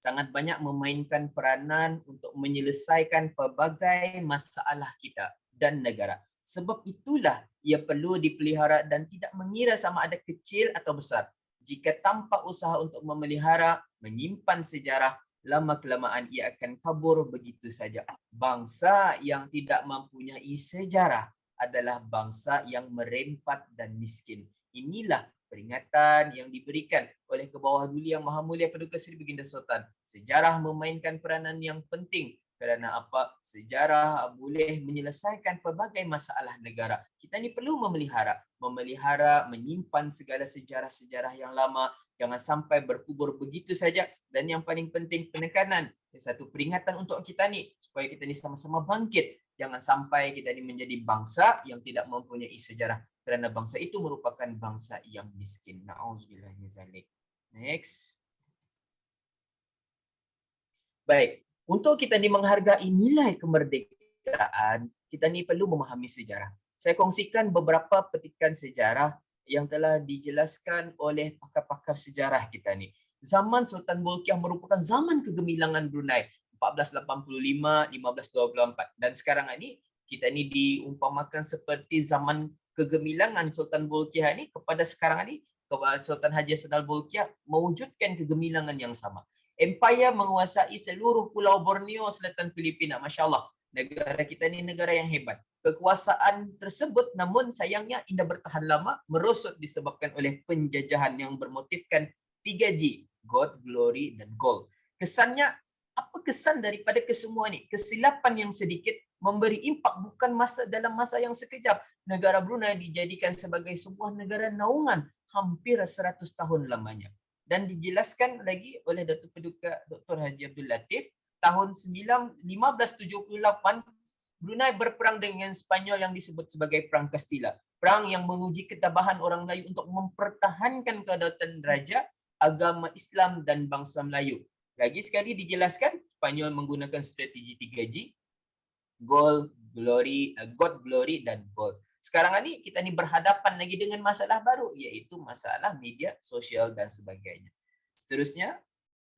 sangat banyak memainkan peranan untuk menyelesaikan pelbagai masalah kita dan negara. Sebab itulah ia perlu dipelihara dan tidak mengira sama ada kecil atau besar. Jika tanpa usaha untuk memelihara, menyimpan sejarah, lama-kelamaan ia akan kabur begitu saja. Bangsa yang tidak mempunyai sejarah adalah bangsa yang merempat dan miskin. Inilah peringatan yang diberikan oleh ke bawah duli Yang Maha Mulia Paduka Seri Baginda Sultan. Sejarah memainkan peranan yang penting Kerana apa? Sejarah boleh menyelesaikan pelbagai masalah negara. Kita ni perlu memelihara, menyimpan segala sejarah-sejarah yang lama. Jangan sampai berkubur begitu saja. Dan yang paling penting, penekanan. Satu peringatan untuk kita ni, supaya kita ni sama-sama bangkit. Jangan sampai kita ni menjadi bangsa yang tidak mempunyai sejarah. Kerana bangsa itu merupakan bangsa yang miskin. Na'udzubillah min zalik. Next. Baik. Untuk kita ni menghargai nilai kemerdekaan, kita ni perlu memahami sejarah. Saya kongsikan beberapa petikan sejarah yang telah dijelaskan oleh pakar-pakar sejarah kita ni. Zaman Sultan Bolkiah merupakan zaman kegemilangan Brunei, 1485, 1524. Dan sekarang ini kita ni diumpamakan seperti zaman kegemilangan Sultan Bolkiah ni kepada sekarang ini Sultan Haji Hassanal Bolkiah mewujudkan kegemilangan yang sama. Empire menguasai seluruh pulau Borneo, selatan Filipina. Masya Allah. Negara kita ni negara yang hebat. Kekuasaan tersebut namun sayangnya tidak bertahan lama, merosot disebabkan oleh penjajahan yang bermotifkan 3G. God, Glory, dan Gold. Kesannya, apa kesan daripada kesemua ni? Kesilapan yang sedikit memberi impak bukan dalam masa yang sekejap. Negara Brunei dijadikan sebagai sebuah negara naungan hampir 100 tahun lamanya. Dan dijelaskan lagi oleh Datuk Paduka Dr. Haji Abdul Latif, tahun 1578 Brunei berperang dengan Spanyol yang disebut sebagai Perang Castilla. Perang yang menguji ketabahan orang Melayu untuk mempertahankan kedaulatan raja, agama Islam dan bangsa Melayu. Lagi sekali dijelaskan, Spanyol menggunakan strategi 3G, Gold, Glory, God, Glory dan Gold. Sekarang ini kita ni berhadapan lagi dengan masalah baru, iaitu masalah media sosial dan sebagainya. Seterusnya,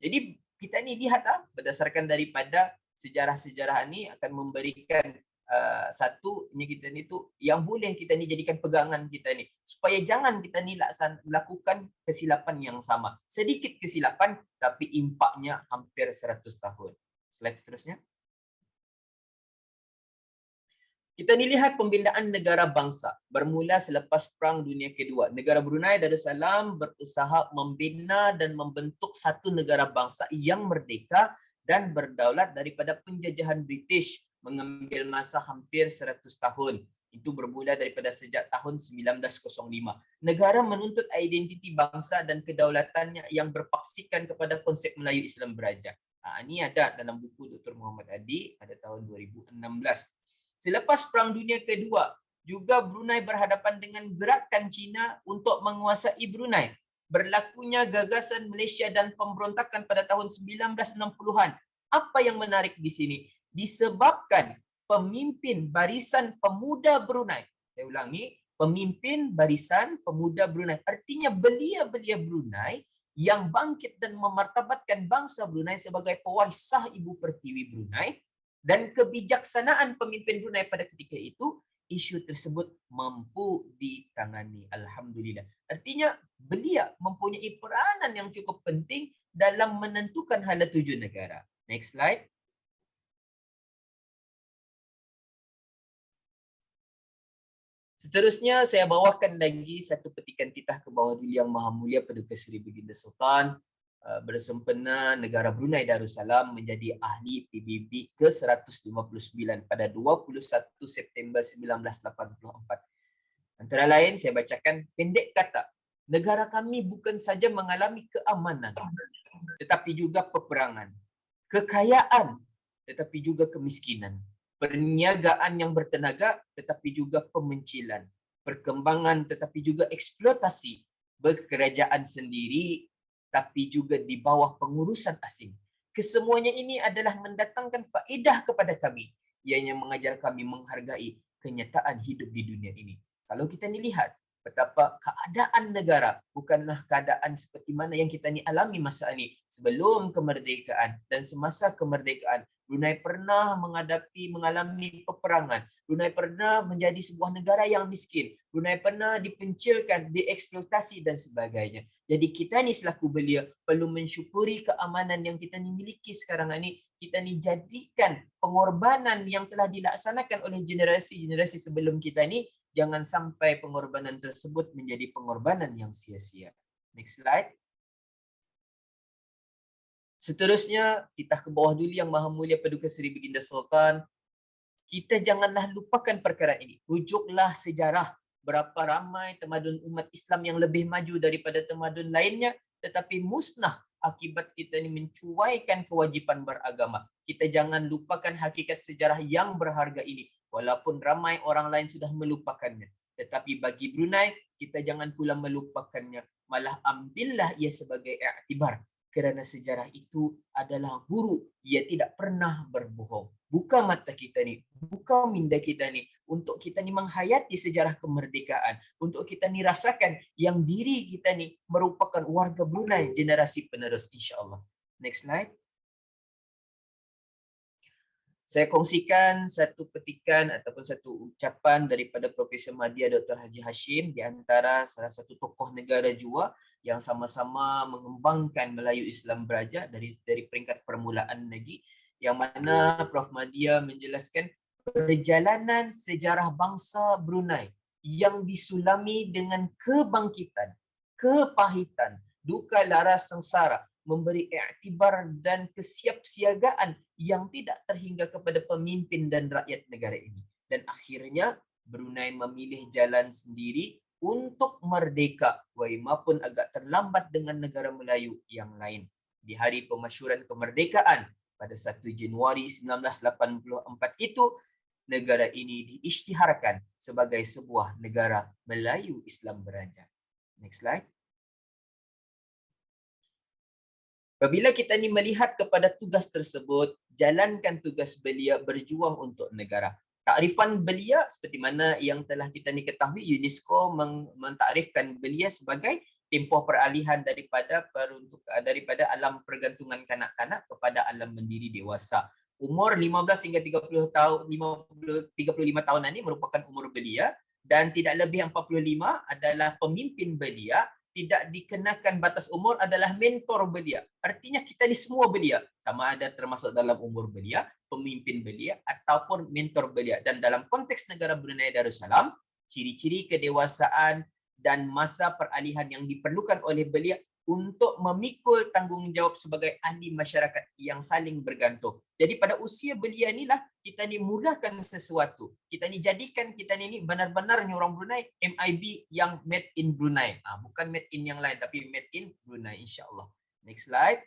jadi kita ni lihat berdasarkan daripada sejarah-sejarah ini akan memberikan satu kita ni tu yang boleh kita ni jadikan pegangan kita ni, supaya jangan kita ni lakukan kesilapan yang sama. Sedikit kesilapan tapi impaknya hampir 100 tahun. Slide seterusnya. Kita ni lihat pembinaan negara bangsa bermula selepas Perang Dunia Kedua. Negara Brunei Darussalam berusaha membina dan membentuk satu negara bangsa yang merdeka dan berdaulat daripada penjajahan British, mengambil masa hampir 100 tahun. Itu bermula daripada sejak tahun 1905. Negara menuntut identiti bangsa dan kedaulatannya yang berpaksikan kepada konsep Melayu Islam Beraja. Ini ada dalam buku Dr. Muhammad Adi pada tahun 2016. Selepas Perang Dunia Kedua, juga Brunei berhadapan dengan gerakan Cina untuk menguasai Brunei. Berlakunya gagasan Malaysia dan pemberontakan pada tahun 1960-an. Apa yang menarik di sini? Disebabkan pemimpin Barisan Pemuda Brunei. Saya ulangi, pemimpin Barisan Pemuda Brunei. Artinya belia-belia Brunei yang bangkit dan memartabatkan bangsa Brunei sebagai pewaris sah Ibu Pertiwi Brunei. Dan kebijaksanaan pemimpin Brunei pada ketika itu, isu tersebut mampu ditangani. Alhamdulillah. Artinya, belia mempunyai peranan yang cukup penting dalam menentukan hala tuju negara. Next slide. Seterusnya, saya bawakan lagi satu petikan titah ke bawah Duli Yang Maha Mulia Paduka Seri Baginda Sultan bersempena negara Brunei Darussalam menjadi ahli PBB ke-159 pada 21 September 1984. Antara lain saya bacakan, pendek kata, negara kami bukan saja mengalami keamanan, tetapi juga peperangan, kekayaan, tetapi juga kemiskinan, perniagaan yang bertenaga, tetapi juga pemencilan, perkembangan tetapi juga eksploitasi, berkerajaan sendiri, tapi juga di bawah pengurusan asing. Kesemuanya ini adalah mendatangkan faedah kepada kami, ianya mengajar kami menghargai kenyataan hidup di dunia ini. Kalau kita ni lihat betapa keadaan negara bukanlah keadaan seperti mana yang kita ni alami masa ini. Sebelum kemerdekaan dan semasa kemerdekaan, Brunei pernah mengalami peperangan. Brunei pernah menjadi sebuah negara yang miskin. Brunei pernah dipencilkan, dieksploitasi dan sebagainya. Jadi kita ni selaku belia perlu mensyukuri keamanan yang kita ni miliki sekarang ini. Kita ni jadikan pengorbanan yang telah dilaksanakan oleh generasi-generasi sebelum kita ni, jangan sampai pengorbanan tersebut menjadi pengorbanan yang sia-sia. Next slide. Seterusnya, kita ke bawah dulu Yang Maha Mulia Paduka Seri Baginda Sultan. Kita janganlah lupakan perkara ini. Rujuklah sejarah berapa ramai tamadun umat Islam yang lebih maju daripada tamadun lainnya, tetapi musnah akibat kita ini mencuaikan kewajipan beragama. Kita jangan lupakan hakikat sejarah yang berharga ini. Walaupun ramai orang lain sudah melupakannya. Tetapi bagi Brunei, kita jangan pula melupakannya. Malah ambillah ia sebagai iktibar. Kerana sejarah itu adalah guru. Ia tidak pernah berbohong. Buka mata kita ni, buka minda kita ni, untuk kita ni menghayati sejarah kemerdekaan, untuk kita ni rasakan yang diri kita ni merupakan warga Brunei generasi penerus, insya-Allah. Next slide. Saya kongsikan satu petikan ataupun satu ucapan daripada Profesor Madya Dr. Haji Hashim, di antara salah satu tokoh negara jua yang sama-sama mengembangkan Melayu Islam Beraja dari peringkat permulaan lagi, yang mana Prof Madya menjelaskan perjalanan sejarah bangsa Brunei yang disulami dengan kebangkitan, kepahitan, duka lara sengsara, memberi iktibar dan kesiapsiagaan yang tidak terhingga kepada pemimpin dan rakyat negara ini. Dan akhirnya Brunei memilih jalan sendiri untuk merdeka, walaupun agak terlambat dengan negara Melayu yang lain. Di hari pemasyuran kemerdekaan pada 1 Januari 1984 itu, negara ini diisytiharkan sebagai sebuah negara Melayu Islam Beraja. Next slide. Apabila kita ni melihat kepada tugas tersebut, jalankan tugas belia berjuang untuk negara. Takrifan belia seperti mana yang telah kita ni ketahui, UNESCO mentakrifkan belia sebagai tempoh peralihan daripada alam pergantungan kanak-kanak kepada alam mandiri dewasa. Umur 15 hingga 30 tahun, 35 tahunan ini merupakan umur belia, dan tidak lebih 45 adalah pemimpin belia. Tidak dikenakan batas umur adalah mentor belia. Artinya kita ni semua belia. Sama ada termasuk dalam umur belia, pemimpin belia ataupun mentor belia. Dan dalam konteks negara Brunei Darussalam, ciri-ciri kedewasaan dan masa peralihan yang diperlukan oleh belia untuk memikul tanggungjawab sebagai ahli masyarakat yang saling bergantung. Jadi pada usia belia inilah kita ni mulakan sesuatu. Kita ni jadikan kita ni benar-benar orang Brunei MIB yang made in Brunei. Bukan made in yang lain tapi made in Brunei, insya-Allah. Next slide.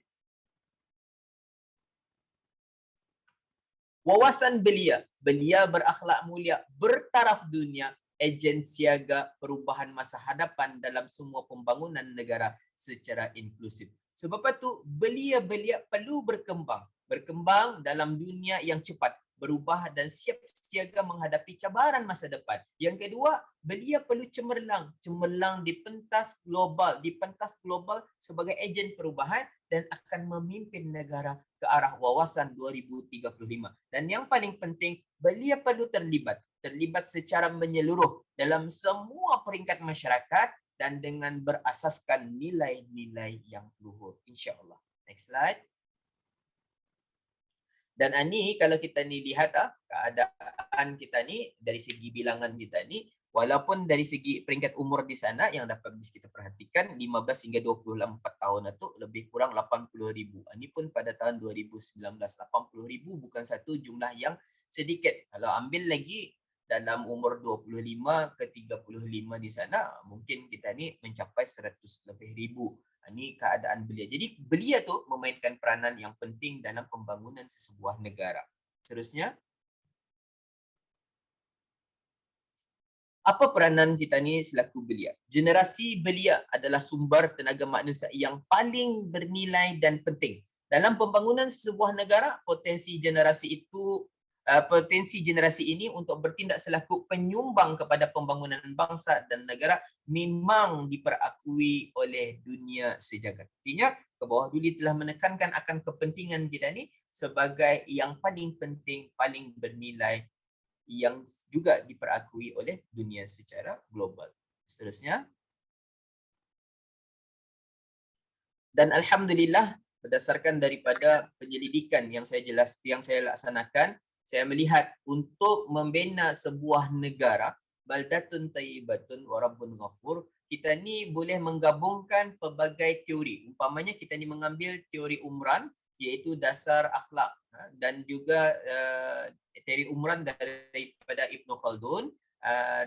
Wawasan belia. Belia berakhlak mulia, bertaraf dunia, ejen siaga perubahan masa hadapan dalam semua pembangunan negara secara inklusif. Sebab itu belia-belia perlu berkembang dalam dunia yang cepat, berubah dan siap siaga menghadapi cabaran masa depan. Yang kedua, belia perlu cemerlang di pentas global sebagai ejen perubahan dan akan memimpin negara ke arah wawasan 2035. Dan yang paling penting, belia perlu terlibat secara menyeluruh dalam semua peringkat masyarakat dan dengan berasaskan nilai-nilai yang luhur, insya-Allah. Next slide. Dan ini kalau kita ni lihat keadaan kita ni dari segi bilangan kita ni, walaupun dari segi peringkat umur di sana yang dapat kita perhatikan 15 hingga 24 tahun itu lebih kurang 80,000. Ini pun pada tahun 2019 80,000 bukan satu jumlah yang sedikit. Kalau ambil lagi dalam umur 25 ke 35 di sana, mungkin kita ni mencapai 100 lebih ribu. Ini keadaan belia. Jadi belia tu memainkan peranan yang penting dalam pembangunan sesebuah negara. Seterusnya, apa peranan kita ni selaku belia? Generasi belia adalah sumber tenaga manusia yang paling bernilai dan penting. Dalam pembangunan sebuah negara, potensi generasi ini untuk bertindak selaku penyumbang kepada pembangunan bangsa dan negara memang diperakui oleh dunia sejagat. Artinya, ke bawah dulu telah menekankan akan kepentingan kita ni sebagai yang paling penting, paling bernilai, yang juga diperakui oleh dunia secara global. Seterusnya. Dan alhamdulillah, berdasarkan daripada penyelidikan yang saya laksanakan, saya melihat untuk membina sebuah negara, baldatun tayyibatun wa rabbun ghafur, kita ni boleh menggabungkan pelbagai teori. Umpamanya kita ni mengambil teori Umran iaitu dasar akhlak, dan juga teori umran daripada Ibnu Khaldun,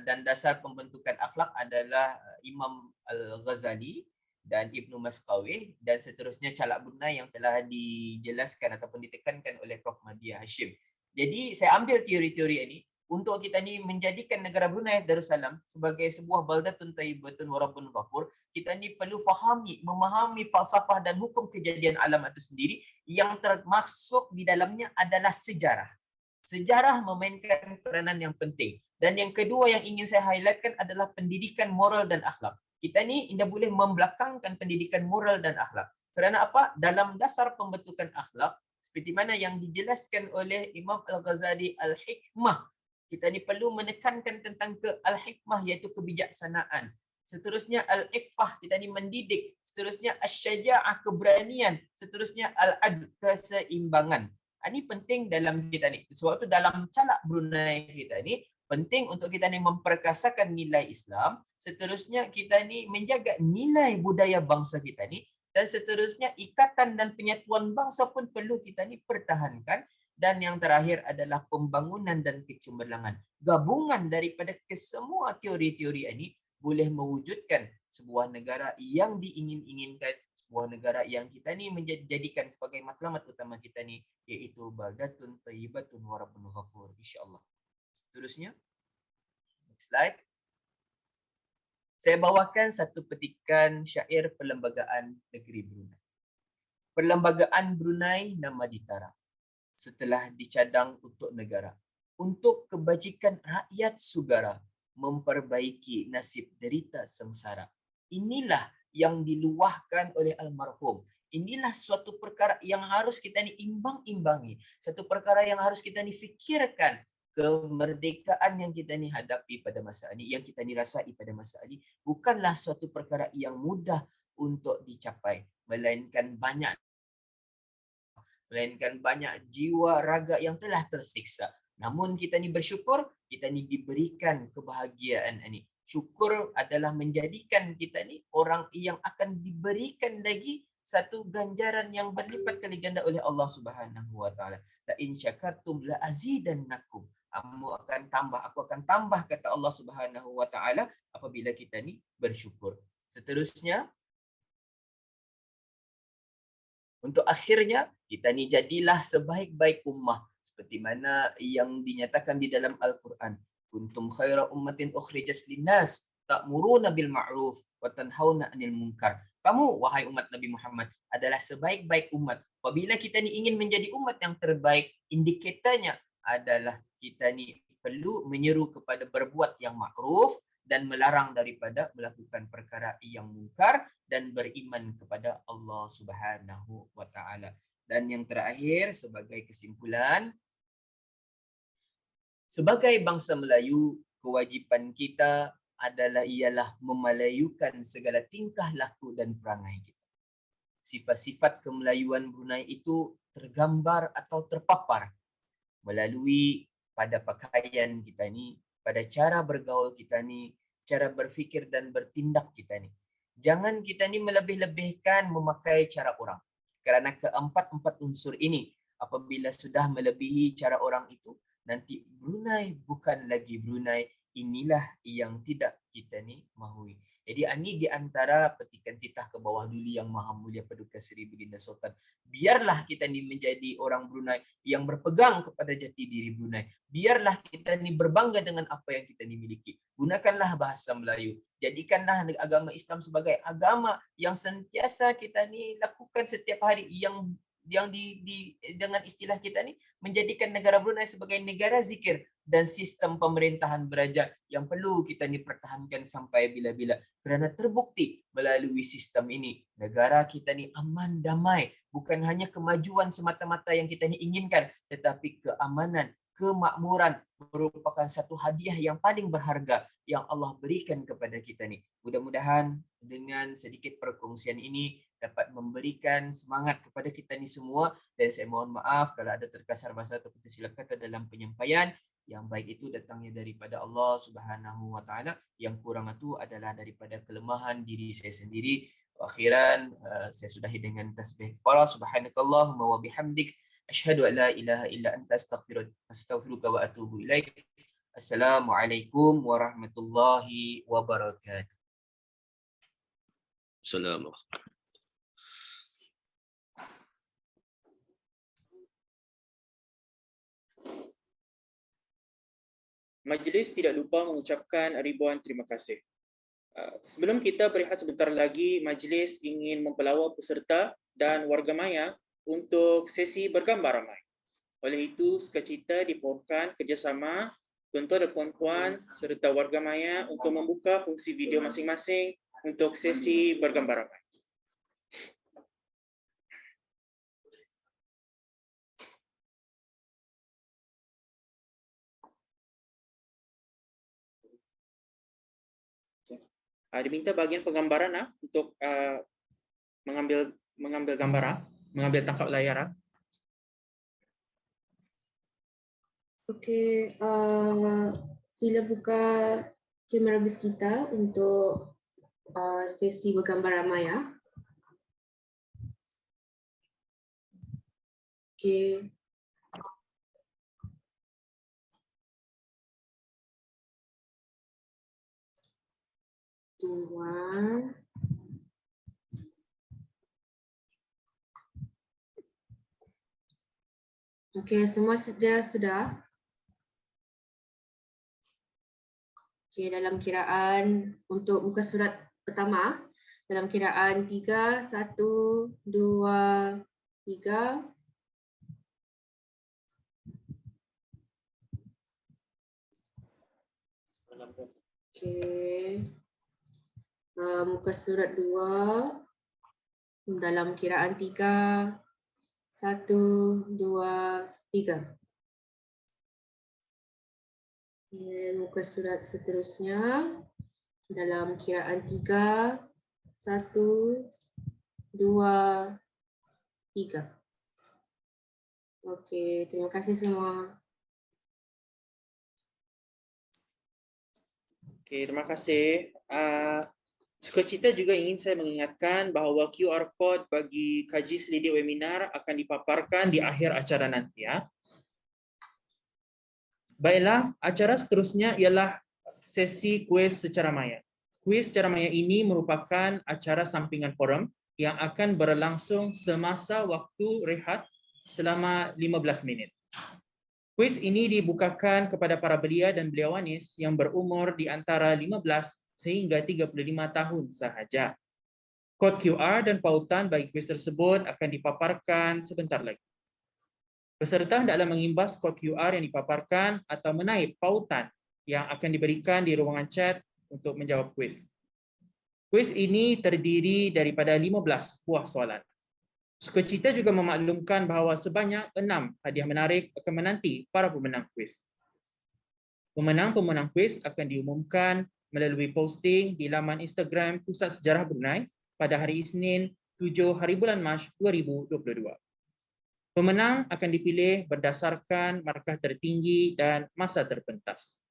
dan dasar pembentukan akhlak adalah Imam Al-Ghazali dan Ibnu Masqawih, dan seterusnya Calak Brunei yang telah dijelaskan ataupun ditekankan oleh Prof. Madya Hashim. Jadi saya ambil teori-teori ini untuk kita ni menjadikan negara Brunei Darussalam sebagai sebuah baldatun thayyibatun wa rabbun ghafur. Kita ni perlu memahami falsafah dan hukum kejadian alam itu sendiri, yang termasuk di dalamnya adalah sejarah. Sejarah memainkan peranan yang penting. Dan yang kedua yang ingin saya highlightkan adalah pendidikan moral dan akhlak. Kita ni tidak boleh membelakangkan pendidikan moral dan akhlak. Kerana apa? Dalam dasar pembentukan akhlak, seperti mana yang dijelaskan oleh Imam Al-Ghazali Al-Hikmah, kita ni perlu menekankan tentang al-hikmah, iaitu kebijaksanaan. Seterusnya al-iffah, kita ni mendidik. Seterusnya asy-syaja'ah, keberanian. Seterusnya al-adl, keseimbangan. Ini penting dalam kita ni. Sebab itu dalam Calak Brunei kita ni penting untuk kita ni memperkasakan nilai Islam. Seterusnya kita ni menjaga nilai budaya bangsa kita ni, dan seterusnya ikatan dan penyatuan bangsa pun perlu kita ni pertahankan. Dan yang terakhir adalah pembangunan dan kecemerlangan. Gabungan daripada kesemua teori-teori ini boleh mewujudkan sebuah negara yang diingin-inginkan, sebuah negara yang kita ni menjadikan sebagai matlamat utama kita ni, iaitu baldatun thayyibatun wa rabbun ghafur, insya-Allah. Seterusnya, next slide. Saya bawakan satu petikan syair Perlembagaan Negeri Brunei. Perlembagaan Brunei nama ditara setelah dicadang untuk negara, untuk kebajikan rakyat sugara, memperbaiki nasib derita sengsara. Inilah yang diluahkan oleh almarhum. Inilah suatu perkara yang harus kita ni imbang-imbangi. Satu perkara yang harus kita ni fikirkan. Kemerdekaan yang kita ni hadapi pada masa ini, yang kita ni rasai pada masa ini, bukanlah suatu perkara yang mudah untuk dicapai, melainkan banyak jiwa raga yang telah tersiksa. Namun kita ni bersyukur, kita ni diberikan kebahagiaan ini. Syukur adalah menjadikan kita ni orang yang akan diberikan lagi satu ganjaran yang berlipat kali ganda oleh Allah Subhanahu wa taala. La in syakartum la azidannakum. Aku akan tambah kata Allah Subhanahu wa taala apabila kita ni bersyukur. Seterusnya, untuk akhirnya, kita ni jadilah sebaik-baik ummah seperti mana yang dinyatakan di dalam Al-Quran. Kuntum khaira ummatin ukhrijat linnas ta'muruna bil ma'ruf wa tanhauna 'anil munkar. Kamu wahai umat Nabi Muhammad adalah sebaik-baik umat. Apabila kita ni ingin menjadi umat yang terbaik, indikatornya adalah kita ni perlu menyeru kepada berbuat yang ma'ruf dan melarang daripada melakukan perkara yang mungkar, dan beriman kepada Allah Subhanahu wa taala. Dan yang terakhir sebagai kesimpulan, sebagai bangsa Melayu, kewajipan kita ialah memelayukan segala tingkah laku dan perangai kita. Sifat-sifat kemelayuan Brunei itu tergambar atau terpapar melalui pada pakaian kita ni, pada cara bergaul kita ni, cara berfikir dan bertindak kita ni. Jangan kita ni melebih-lebihkan memakai cara orang. Kerana keempat-empat unsur ini, apabila sudah melebihi cara orang itu, nanti Brunei bukan lagi Brunei. Inilah yang tidak kita ni mahui. Jadi ini di antara petikan titah ke bawah duli Yang Maha Mulia Paduka Seri Baginda Sultan. Biarlah kita ni menjadi orang Brunei yang berpegang kepada jati diri Brunei. Biarlah kita ni berbangga dengan apa yang kita ni miliki. Gunakanlah bahasa Melayu. Jadikanlah agama Islam sebagai agama yang sentiasa kita ni lakukan setiap hari, yang dengan istilah kita ni menjadikan negara Brunei sebagai negara zikir dan sistem pemerintahan beraja yang perlu kita ni pertahankan sampai bila-bila. Kerana terbukti melalui sistem ini negara kita ni aman damai, bukan hanya kemajuan semata-mata yang kita ni inginkan, tetapi keamanan, kemakmuran merupakan satu hadiah yang paling berharga yang Allah berikan kepada kita ni. Mudah-mudahan dengan sedikit perkongsian ini dapat memberikan semangat kepada kita ni semua, dan saya mohon maaf kalau ada terkasar bahasa atau tersilap kata dalam penyampaian. Yang baik itu datangnya daripada Allah Subhanahu wa taala, yang kurang itu adalah daripada kelemahan diri saya sendiri. Akhiran, saya sudahi dengan tasbih kepala. Subhanakallahumma wa bihamdik, asyhadu an la ilaha illa anta, astaghfiruka wa atubu ilaik. Assalamualaikum warahmatullahi wabarakatuh. Salam. Majlis tidak lupa mengucapkan ribuan terima kasih. Sebelum kita berehat sebentar lagi, majlis ingin mempelawar peserta dan warga maya untuk sesi bergambar ramai. Oleh itu, sukacita dipohonkan kerjasama tuan-tuan dan puan-puan serta warga maya untuk membuka fungsi video masing-masing untuk sesi bergambar ramai. Diminta bahagian penggambaran untuk mengambil gambar, mengambil tangkap layar. Okey, sila buka kamera bus kita untuk sesi bergambar ramai ya. Okey. Tuan. Okey, semua sudah. Okey, dalam kiraan untuk muka surat pertama, dalam kiraan 3, 1, 2, 3. Okey. Muka surat 2 dalam kiraan 3, 1, 2, 3. Muka surat seterusnya dalam kiraan 3, 1, 2, 3. Okey, terima kasih semua. Okey, terima kasih. Sukacita juga ingin saya mengingatkan bahawa QR code bagi kaji selidik webinar akan dipaparkan di akhir acara nanti ya. Baiklah, acara seterusnya ialah sesi kuis secara maya. Kuis secara maya ini merupakan acara sampingan forum yang akan berlangsung semasa waktu rehat selama 15 minit. Kuis ini dibukakan kepada para belia dan beliawanis yang berumur di antara 15 sehingga 35 tahun sahaja. Kod QR dan pautan bagi kuis tersebut akan dipaparkan sebentar lagi. Peserta hendaklah mengimbas kod QR yang dipaparkan atau menaip pautan yang akan diberikan di ruangan chat untuk menjawab kuis. Kuis ini terdiri daripada 15 buah soalan. Sukacita juga memaklumkan bahawa sebanyak 6 hadiah menarik akan menanti para pemenang kuis. Pemenang-pemenang kuis akan diumumkan melalui posting di laman Instagram Pusat Sejarah Brunei pada hari Isnin 7 hari bulan Mac 2022. Pemenang akan dipilih berdasarkan markah tertinggi dan masa terpentas.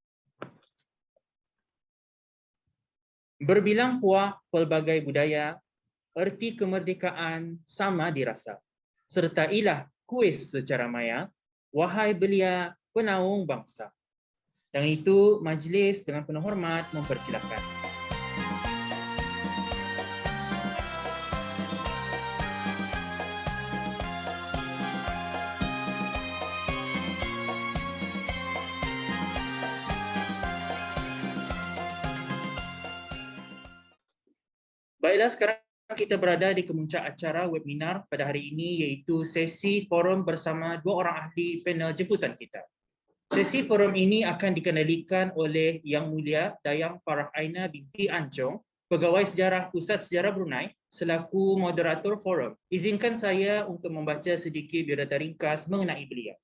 Berbilang puak pelbagai budaya, erti kemerdekaan sama dirasa. Sertailah kuis secara maya, wahai belia penaung bangsa. Dan itu majlis dengan penuh hormat mempersilakan. Baiklah, sekarang kita berada di kemuncak acara webinar pada hari ini, iaitu sesi forum bersama dua orang ahli panel jemputan kita. Sesi forum ini akan dikendalikan oleh Yang Mulia Dayang Farah Aina binti Anchong, Pegawai Sejarah Pusat Sejarah Brunei, selaku moderator forum. Izinkan saya untuk membaca sedikit biodata ringkas mengenai beliau.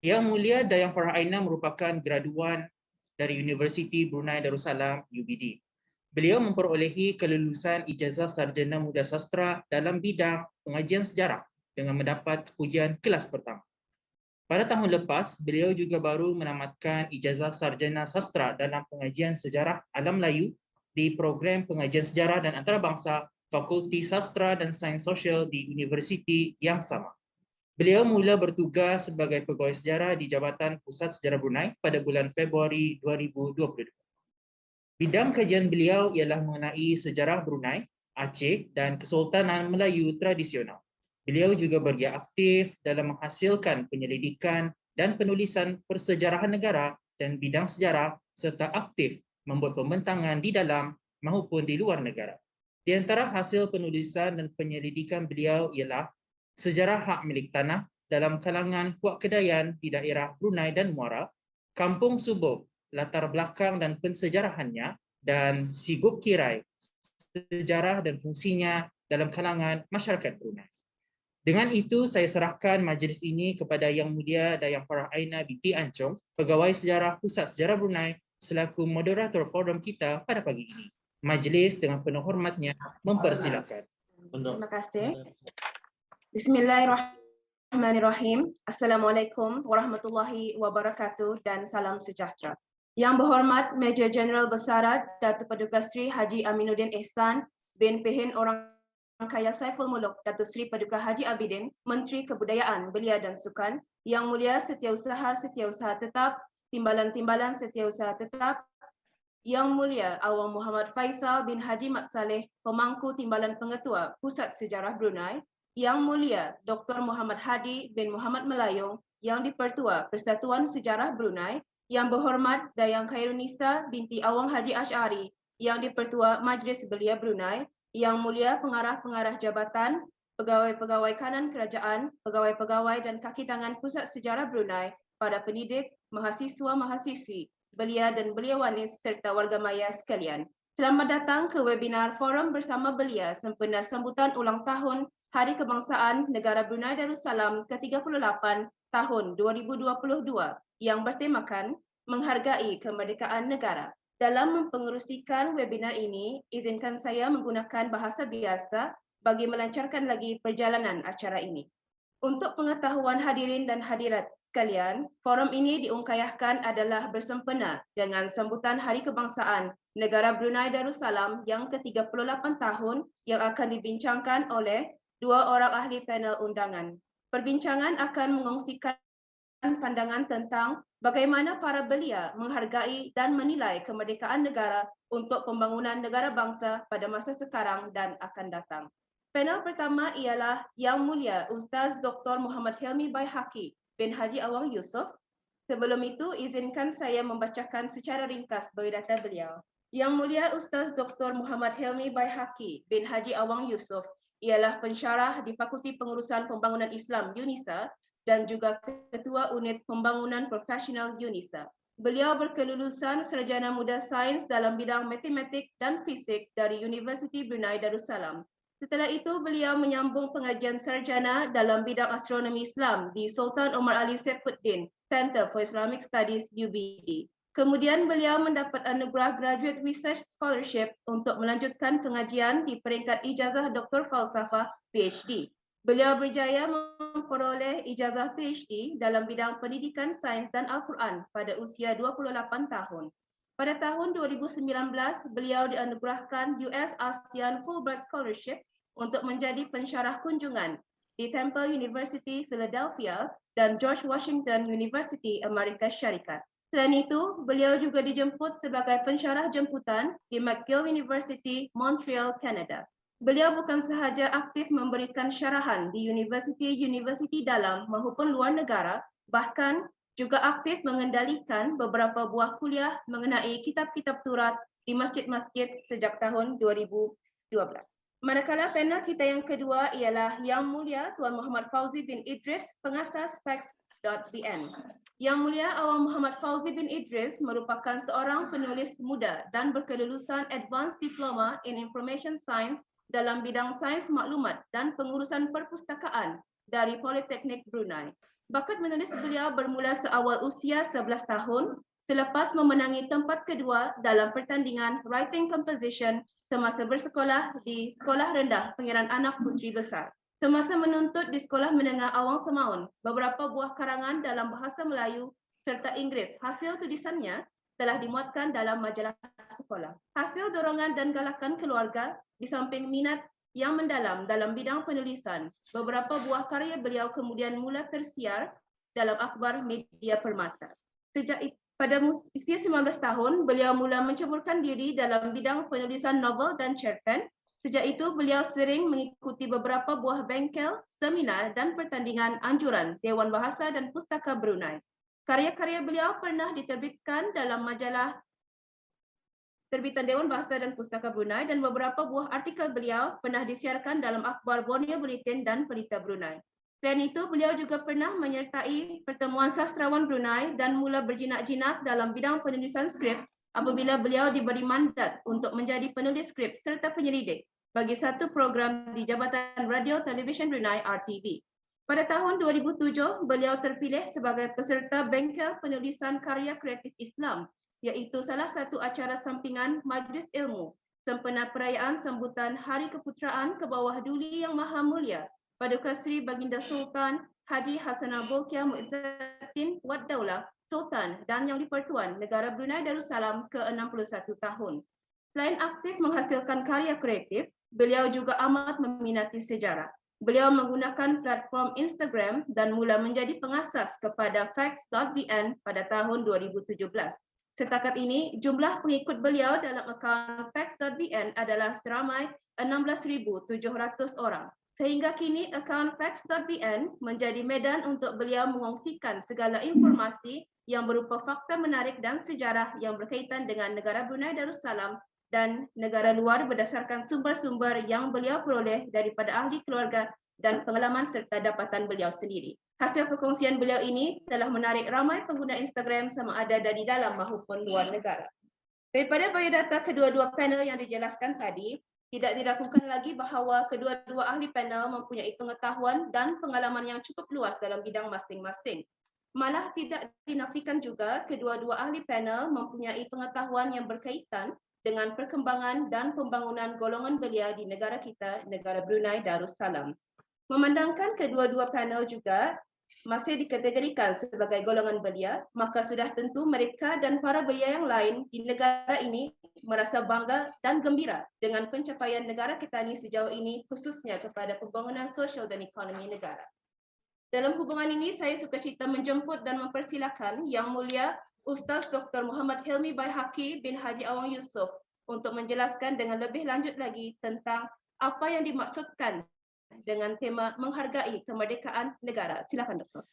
Yang Mulia Dayang Farah Aina merupakan graduan dari Universiti Brunei Darussalam UBD. Beliau memperolehi kelulusan ijazah sarjana muda sastra dalam bidang pengajian sejarah dengan mendapat ujian kelas pertama. Pada tahun lepas, beliau juga baru menamatkan ijazah sarjana sastra dalam pengajian sejarah alam Melayu di program pengajian sejarah dan antarabangsa Fakulti Sastra dan Sains Sosial di universiti yang sama. Beliau mula bertugas sebagai pegawai sejarah di Jabatan Pusat Sejarah Brunei pada bulan Februari 2022. Bidang kajian beliau ialah mengenai sejarah Brunei, Aceh dan Kesultanan Melayu tradisional. Beliau juga bergiat aktif dalam menghasilkan penyelidikan dan penulisan persejarahan negara dan bidang sejarah serta aktif membuat pembentangan di dalam maupun di luar negara. Di antara hasil penulisan dan penyelidikan beliau ialah sejarah hak milik tanah dalam kalangan Puak Kedayan di daerah Brunei dan Muara, Kampung Subuh, latar belakang dan pensejarahannya, dan Sigub Kirai, sejarah dan fungsinya dalam kalangan masyarakat Brunei. Dengan itu, saya serahkan majlis ini kepada Yang Mulia Dayang Farah Aina binti Ancong, Pegawai Sejarah Pusat Sejarah Brunei, selaku moderator forum kita pada pagi ini. Majlis dengan penuh hormatnya mempersilakan. Terima kasih. Bismillahirrahmanirrahim. Assalamualaikum warahmatullahi wabarakatuh dan salam sejahtera. Yang berhormat Major Jeneral Besarat Datuk Paduka Sri Haji Aminuddin Ihsan bin Pehin Orang Kaya Saiful Muluk Datuk Sri Paduka Haji Abidin, Menteri Kebudayaan, Belia dan Sukan, Yang Mulia Setiausaha Tetap, Timbalan Setiausaha Tetap, Yang Mulia Awang Muhammad Faisal bin Haji Mat Saleh, Pemangku Timbalan Pengetua Pusat Sejarah Brunei, Yang Mulia Dr. Muhammad Hadi bin Muhammad Melayung, Yang di-Pertua Persatuan Sejarah Brunei, Yang berhormat Dayang Khairunisa binti Awang Haji Ash'ari, Yang di-Pertua Majlis Belia Brunei, Yang Mulia Pengarah-Pengarah Jabatan, Pegawai-Pegawai Kanan Kerajaan, Pegawai-Pegawai dan Kaki Tangan Pusat Sejarah Brunei, para pendidik, mahasiswa-mahasiswi, belia dan beliawanis serta warga maya sekalian. Selamat datang ke webinar Forum Bersama Belia sempena sambutan ulang tahun Hari Kebangsaan Negara Brunei Darussalam ke-38 tahun 2022 yang bertemakan Menghargai Kemerdekaan Negara. Dalam mempengerusikan webinar ini, izinkan saya menggunakan bahasa biasa bagi melancarkan lagi perjalanan acara ini. Untuk pengetahuan hadirin dan hadirat sekalian, forum ini diungkayahkan adalah bersempena dengan sambutan Hari Kebangsaan Negara Brunei Darussalam yang ke-38 tahun yang akan dibincangkan oleh dua orang ahli panel undangan. Perbincangan akan mengongsikan pandangan tentang bagaimana para belia menghargai dan menilai kemerdekaan negara untuk pembangunan negara bangsa pada masa sekarang dan akan datang. Panel pertama ialah Yang Mulia Ustaz Dr. Muhammad Helmi Baihaqi bin Haji Awang Yusof. Sebelum itu, izinkan saya membacakan secara ringkas biodata beliau. Yang Mulia Ustaz Dr. Muhammad Helmi Baihaqi bin Haji Awang Yusof ialah pensyarah di Fakulti Pengurusan Pembangunan Islam UNISA dan juga Ketua Unit Pembangunan Profesional UNISA. Beliau berkelulusan Sarjana Muda Sains dalam bidang matematik dan fisik dari Universiti Brunei Darussalam. Setelah itu, beliau menyambung pengajian sarjana dalam bidang astronomi Islam di Sultan Omar Ali Saifuddin Center for Islamic Studies UBD. Kemudian beliau mendapat anugerah Graduate Research Scholarship untuk melanjutkan pengajian di peringkat ijazah Dr. Falsafah PhD. Beliau berjaya memperoleh ijazah PhD dalam bidang pendidikan sains dan Al-Quran pada usia 28 tahun. Pada tahun 2019, beliau dianugerahkan US ASEAN Fulbright Scholarship untuk menjadi pensyarah kunjungan di Temple University Philadelphia dan George Washington University Amerika Syarikat. Selain itu, beliau juga dijemput sebagai pensyarah jemputan di McGill University, Montreal, Canada. Beliau bukan sahaja aktif memberikan syarahan di universiti-universiti dalam maupun luar negara, bahkan juga aktif mengendalikan beberapa buah kuliah mengenai kitab-kitab turat di masjid-masjid sejak tahun 2012. Manakala panel kita yang kedua ialah Yang Mulia Tuan Muhammad Fauzi bin Idris, pengasas Facts.bn. Yang Mulia Awang Muhammad Fauzi bin Idris merupakan seorang penulis muda dan berkelulusan Advanced Diploma in Information Science dalam bidang sains maklumat dan pengurusan perpustakaan dari Politeknik Brunei. Bakat menulis beliau bermula seawal usia 11 tahun selepas memenangi tempat kedua dalam pertandingan Writing Composition semasa bersekolah di Sekolah Rendah Pangeran Anak Puteri Besar. Semasa menuntut di Sekolah Menengah Awang Semaun, beberapa buah karangan dalam bahasa Melayu serta Inggeris hasil tulisannya telah dimuatkan dalam majalah sekolah. Hasil dorongan dan galakan keluarga, di samping minat yang mendalam dalam bidang penulisan. Beberapa buah karya beliau kemudian mula tersiar dalam akhbar media permata. Pada usia 19 tahun, beliau mula menceburkan diri dalam bidang penulisan novel dan cerpen. Sejak itu, beliau sering mengikuti beberapa buah bengkel, seminar dan pertandingan anjuran Dewan Bahasa dan Pustaka Brunei. Karya-karya beliau pernah diterbitkan dalam majalah terbitan Dewan Bahasa dan Pustaka Brunei dan beberapa buah artikel beliau pernah disiarkan dalam akhbar Borneo Bulletin dan Pelita Brunei. Selain itu, beliau juga pernah menyertai pertemuan sastrawan Brunei dan mula berjinak-jinak dalam bidang penulisan skrip apabila beliau diberi mandat untuk menjadi penulis skrip serta penyelidik bagi satu program di Jabatan Radio Televisyen Brunei RTV. Pada tahun 2007, beliau terpilih sebagai peserta Bengkel Penulisan Karya Kreatif Islam, iaitu salah satu acara sampingan Majlis Ilmu sempena perayaan sambutan Hari Keputeraan ke bawah Duli Yang Maha Mulia Paduka Seri Baginda Sultan Haji Hassanal Bolkiah Muizzaddin Wad Daulah Sultan dan Yang di-Pertuan Negara Brunei Darussalam ke-61 tahun. Selain aktif menghasilkan karya kreatif, beliau juga amat meminati sejarah. Beliau menggunakan platform Instagram dan mula menjadi pengasas kepada Facts.bn pada tahun 2017. Setakat ini, jumlah pengikut beliau dalam akaun Facts.bn adalah seramai 16,700 orang. Sehingga kini akaun Facts.bn menjadi medan untuk beliau mengongsikan segala informasi yang berupa fakta menarik dan sejarah yang berkaitan dengan negara Brunei Darussalam dan negara luar berdasarkan sumber-sumber yang beliau peroleh daripada ahli keluarga dan pengalaman serta dapatan beliau sendiri. Hasil perkongsian beliau ini telah menarik ramai pengguna Instagram sama ada dari dalam maupun luar negara. Daripada biodata kedua-dua panel yang dijelaskan tadi, tidak diragukan lagi bahawa kedua-dua ahli panel mempunyai pengetahuan dan pengalaman yang cukup luas dalam bidang masing-masing. Malah tidak dinafikan juga kedua-dua ahli panel mempunyai pengetahuan yang berkaitan dengan perkembangan dan pembangunan golongan belia di negara kita, negara Brunei Darussalam. Memandangkan kedua-dua panel juga masih dikategorikan sebagai golongan belia, maka sudah tentu mereka dan para belia yang lain di negara ini merasa bangga dan gembira dengan pencapaian negara kita ini sejauh ini, khususnya kepada pembangunan sosial dan ekonomi negara. Dalam hubungan ini, saya sukacita menjemput dan mempersilakan Yang Mulia Ustaz Dr. Muhammad Hilmi Baihaqi bin Haji Awang Yusof untuk menjelaskan dengan lebih lanjut lagi tentang apa yang dimaksudkan dengan tema menghargai kemerdekaan negara. Silakan Doktor.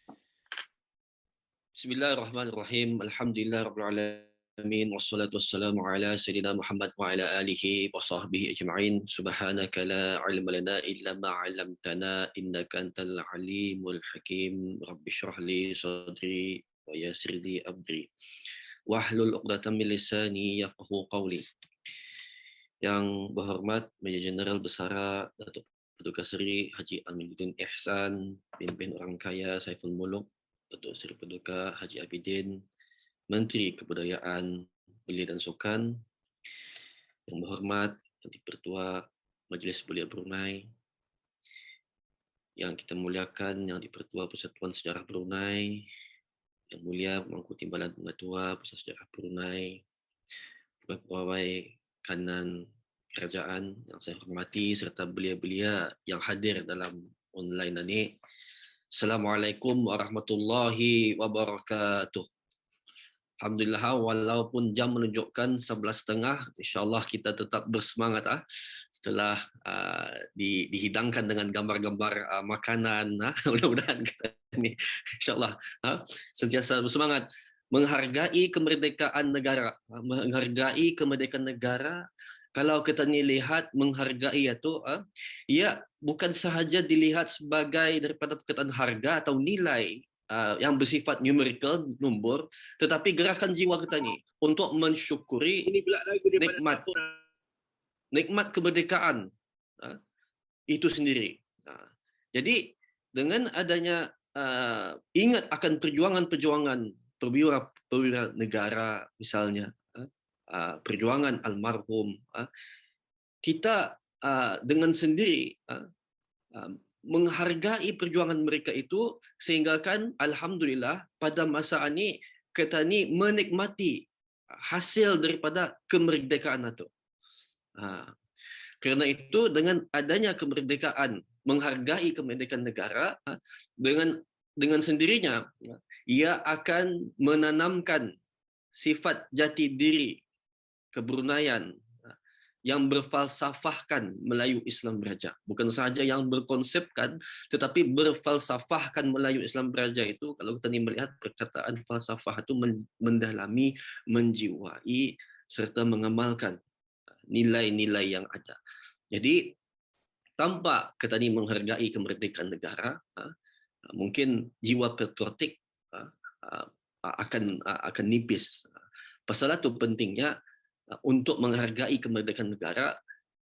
Bismillahirrahmanirrahim. Alhamdulillahirabbil alamin wassalatu wassalamu ala sayyidina Muhammad wa ala alihi wa sahbihi ajma'in. Subhanaka la ilma lana illa ma 'allamtana innaka antal alimul hakim. Rabbi shrah li sadri wa yassir li amri. Wahlul 'uqdatam min lisani yafqahu qawli. Yang berhormat Major Jeneral Besara Datuk Paduka Seri Haji Aminuddin Ihsan, Pimpin Orang Kaya Saiful Muluk, Datuk Seri Paduka Haji Abidin, Menteri Kebudayaan, Belia dan Sukan, yang berhormat Yang di-Pertua Majlis Belia Brunei, yang kita muliakan Yang di-Pertua Persatuan Sejarah Brunei, Yang Mulia Pemangku Timbalan Pengetua Pusat Sejarah Brunei, Pegawai Kanan Kerajaan yang saya hormati serta belia-belia yang hadir dalam online ini. Assalamualaikum warahmatullahi wabarakatuh. Alhamdulillah, walaupun jam menunjukkan 11.30, insyaAllah kita tetap bersemangat setelah dihidangkan dengan gambar-gambar makanan. Mudah-mudahan kita ini insyaAllah sentiasa bersemangat menghargai kemerdekaan negara. Menghargai kemerdekaan negara. Kalau kita ni lihat menghargai itu, ia bukan sahaja dilihat sebagai daripada perkataan harga atau nilai yang bersifat numerical, nombor, tetapi gerakan jiwa kita ni untuk mensyukuri nikmat kemerdekaan itu sendiri. Jadi dengan adanya ingat akan perjuangan-perjuangan perwira negara misalnya, perjuangan almarhum, kita dengan sendiri menghargai perjuangan mereka itu sehingga kan alhamdulillah pada masa ini kita ni menikmati hasil daripada kemerdekaan itu. Kerana itu dengan adanya kemerdekaan, menghargai kemerdekaan negara, dengan sendirinya ia akan menanamkan sifat jati diri kebrunaian yang berfalsafahkan Melayu Islam Beraja. Bukan sahaja yang berkonsepkan, tetapi berfalsafahkan Melayu Islam Beraja itu, kalau kita melihat perkataan falsafah itu mendalami, menjiwai, serta mengamalkan nilai-nilai yang ada. Jadi, tanpa kita ini menghargai kemerdekaan negara, mungkin jiwa patriotik akan nipis. Pasal itu pentingnya untuk menghargai kemerdekaan negara.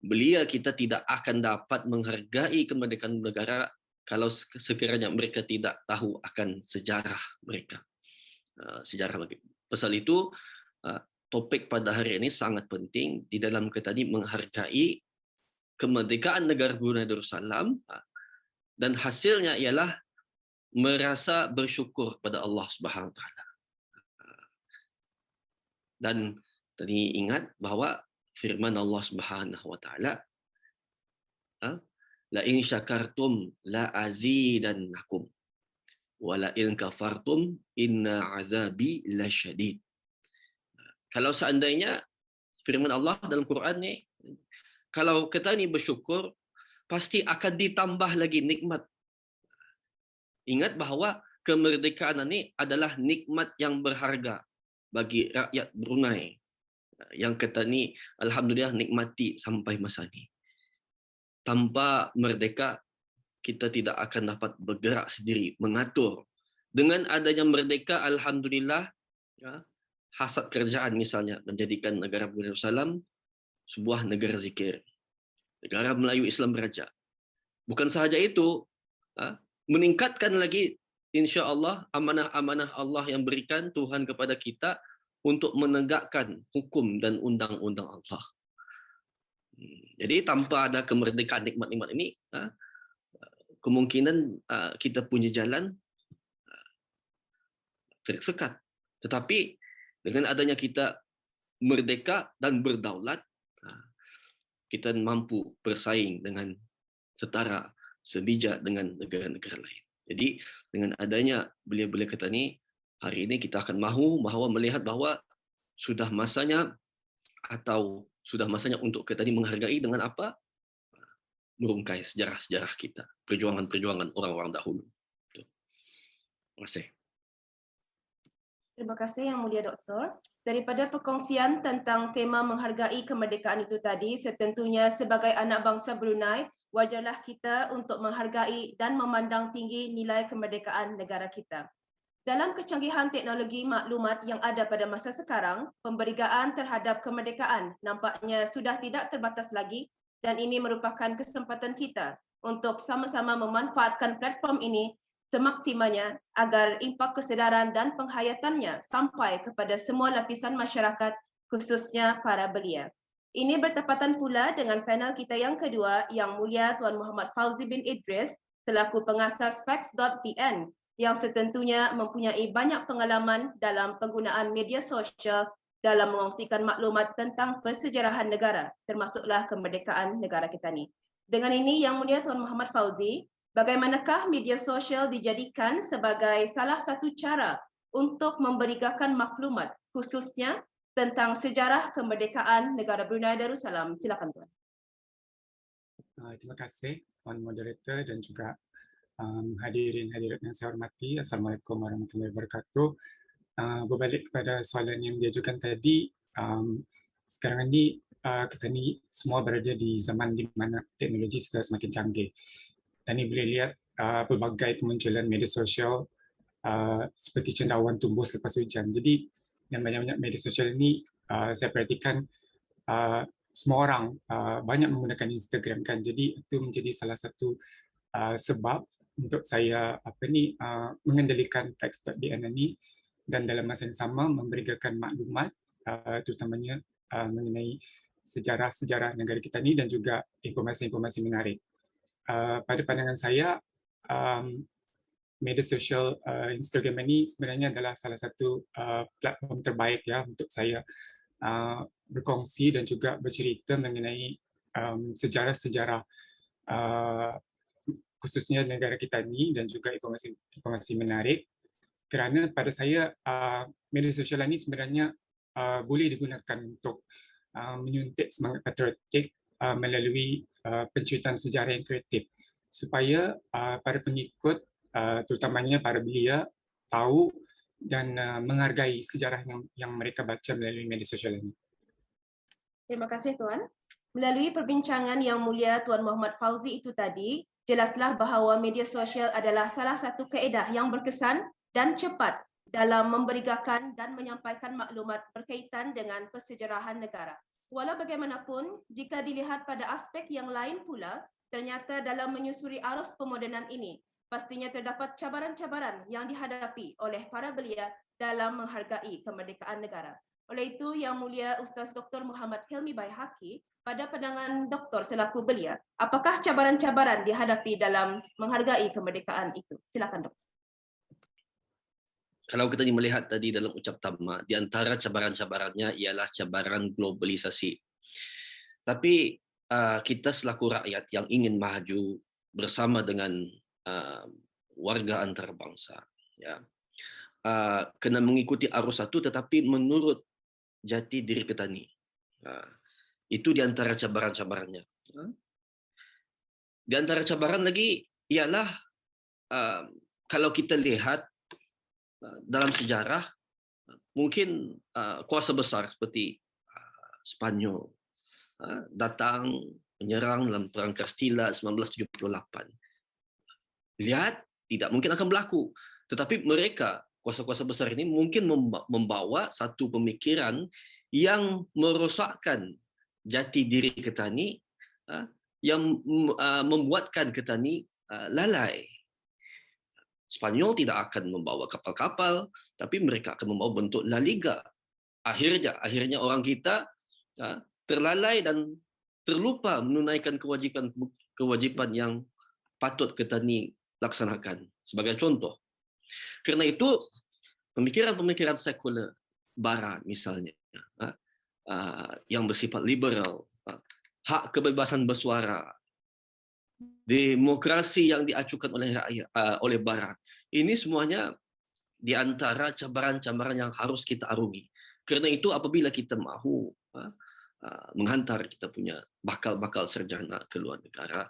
Belia kita tidak akan dapat menghargai kemerdekaan negara kalau sekiranya mereka tidak tahu akan sejarah mereka. Pasal itu topik pada hari ini sangat penting di dalam kita ini menghargai kemerdekaan negara Brunei Darussalam, dan hasilnya ialah merasa bersyukur pada Allah Subhanahu Wa Taala. Dan tadi ingat bahawa firman Allah Subhanahu Wa Taala, la in syakartum la azidannakum wa la in kafartum inna azabi lasyadid. Kalau seandainya firman Allah dalam Quran ni, kalau kita ni bersyukur, pasti akan ditambah lagi nikmat. Ingat bahawa kemerdekaan ini adalah nikmat yang berharga bagi rakyat Brunei yang kita ni alhamdulillah nikmati sampai masa ni. Tanpa merdeka, kita tidak akan dapat bergerak sendiri, mengatur. Dengan adanya merdeka, alhamdulillah, hasad kerajaan misalnya menjadikan negara Brunei Darussalam sebuah negara zikir, negara Melayu Islam Beraja. Bukan sahaja itu, meningkatkan lagi insya-Allah amanah-amanah Allah yang berikan Tuhan kepada kita untuk menegakkan hukum dan undang-undang Allah. Jadi tanpa ada kemerdekaan nikmat-nikmat ini, kemungkinan kita punya jalan tersekat. Tetapi dengan adanya kita merdeka dan berdaulat, kita mampu bersaing dengan setara, sebijak dengan negara-negara lain. Jadi dengan adanya belia-belia kita ni, hari ini kita akan mahu bahawa melihat bahawa sudah masanya untuk kita ni menghargai dengan apa? Merungkai sejarah-sejarah kita, perjuangan-perjuangan orang-orang dahulu. Terima kasih. Terima kasih Yang Mulia Doktor. Daripada perkongsian tentang tema menghargai kemerdekaan itu tadi, setentunya sebagai anak bangsa Brunei, wajarlah kita untuk menghargai dan memandang tinggi nilai kemerdekaan negara kita. Dalam kecanggihan teknologi maklumat yang ada pada masa sekarang, pemberigaan terhadap kemerdekaan nampaknya sudah tidak terbatas lagi, dan ini merupakan kesempatan kita untuk sama-sama memanfaatkan platform ini semaksimalnya agar impak kesedaran dan penghayatannya sampai kepada semua lapisan masyarakat, khususnya para belia. Ini bertepatan pula dengan panel kita yang kedua, Yang Mulia Tuan Muhammad Fauzi bin Idris selaku pengasas Facts.pn yang setentunya mempunyai banyak pengalaman dalam penggunaan media sosial dalam mengongsikan maklumat tentang persejarahan negara, termasuklah kemerdekaan negara kita ni. Dengan ini, Yang Mulia Tuan Muhammad Fauzi, bagaimanakah media sosial dijadikan sebagai salah satu cara untuk memberikan maklumat khususnya tentang sejarah kemerdekaan negara Brunei Darussalam? Silakan Tuan. Terima kasih Tuan Moderator dan juga hadirin hadirat yang saya hormati. Assalamualaikum warahmatullahi wabarakatuh. Berbalik kepada soalan yang diajukan tadi, sekarang ini kita ni semua berada di zaman di mana teknologi sudah semakin canggih. Dan ini boleh lihat pelbagai kemunculan media sosial seperti cendawan tumbuh selepas hujan. Jadi yang banyak-banyak media sosial ini saya perhatikan semua orang banyak menggunakan Instagram kan. Jadi itu menjadi salah satu sebab untuk saya mengendalikan Facts.pn ini dan dalam masa yang sama memberikan maklumat terutamanya mengenai sejarah-sejarah negara kita ini dan juga informasi-informasi menarik. Pada pandangan saya, media sosial Instagram ini sebenarnya adalah salah satu platform terbaik ya untuk saya berkongsi dan juga bercerita mengenai sejarah-sejarah khususnya negara kita ni dan juga informasi menarik, kerana pada saya media sosial ini sebenarnya boleh digunakan untuk menyuntik semangat patriotik melalui penceritaan sejarah yang kreatif supaya para pengikut terutamanya para belia tahu dan menghargai sejarah yang mereka baca melalui media sosial ini. Terima kasih Tuan. Melalui perbincangan yang mulia Tuan Muhammad Fauzi itu tadi, jelaslah bahawa media sosial adalah salah satu kaedah yang berkesan dan cepat dalam memberikan dan menyampaikan maklumat berkaitan dengan persejarahan negara. Walau bagaimanapun, jika dilihat pada aspek yang lain pula, ternyata dalam menyusuri arus pemodenan ini, pastinya terdapat cabaran-cabaran yang dihadapi oleh para belia dalam menghargai kemerdekaan negara. Oleh itu, Yang Mulia Ustaz Dr. Muhammad Hilmi Baihaqi, pada pandangan Doktor selaku belia, apakah cabaran-cabaran dihadapi dalam menghargai kemerdekaan itu? Silakan Doktor. Kalau kita melihat tadi dalam ucap tama, di antara cabaran-cabarannya ialah cabaran globalisasi. Tapi kita selaku rakyat yang ingin maju bersama dengan warga antarabangsa, ya, kena mengikuti arus satu tetapi menurut jati diri petani. Itu di antara cabaran-cabarannya. Di antara cabaran lagi ialah kalau kita lihat dalam sejarah, mungkin kuasa besar seperti Spanyol datang menyerang dalam Perang Castilla 1978. Lihat, tidak mungkin akan berlaku. Tetapi mereka, kuasa-kuasa besar ini mungkin membawa satu pemikiran yang merosakkan jati diri petani, yang membuatkan petani lalai. Spanyol tidak akan membawa kapal-kapal, tapi mereka akan membawa bentuk La Liga. Akhirnya orang kita terlalai dan terlupa menunaikan kewajipan yang patut petani laksanakan. Sebagai contoh, kerana itu pemikiran-pemikiran sekular Barat misalnya, yang bersifat liberal, hak kebebasan bersuara, demokrasi yang diacukan oleh rakyat, oleh Barat, ini semuanya di antara cabaran-cabaran yang harus kita arungi. Kerana itu apabila kita mahu menghantar kita punya bakal-bakal sarjana ke luar negara,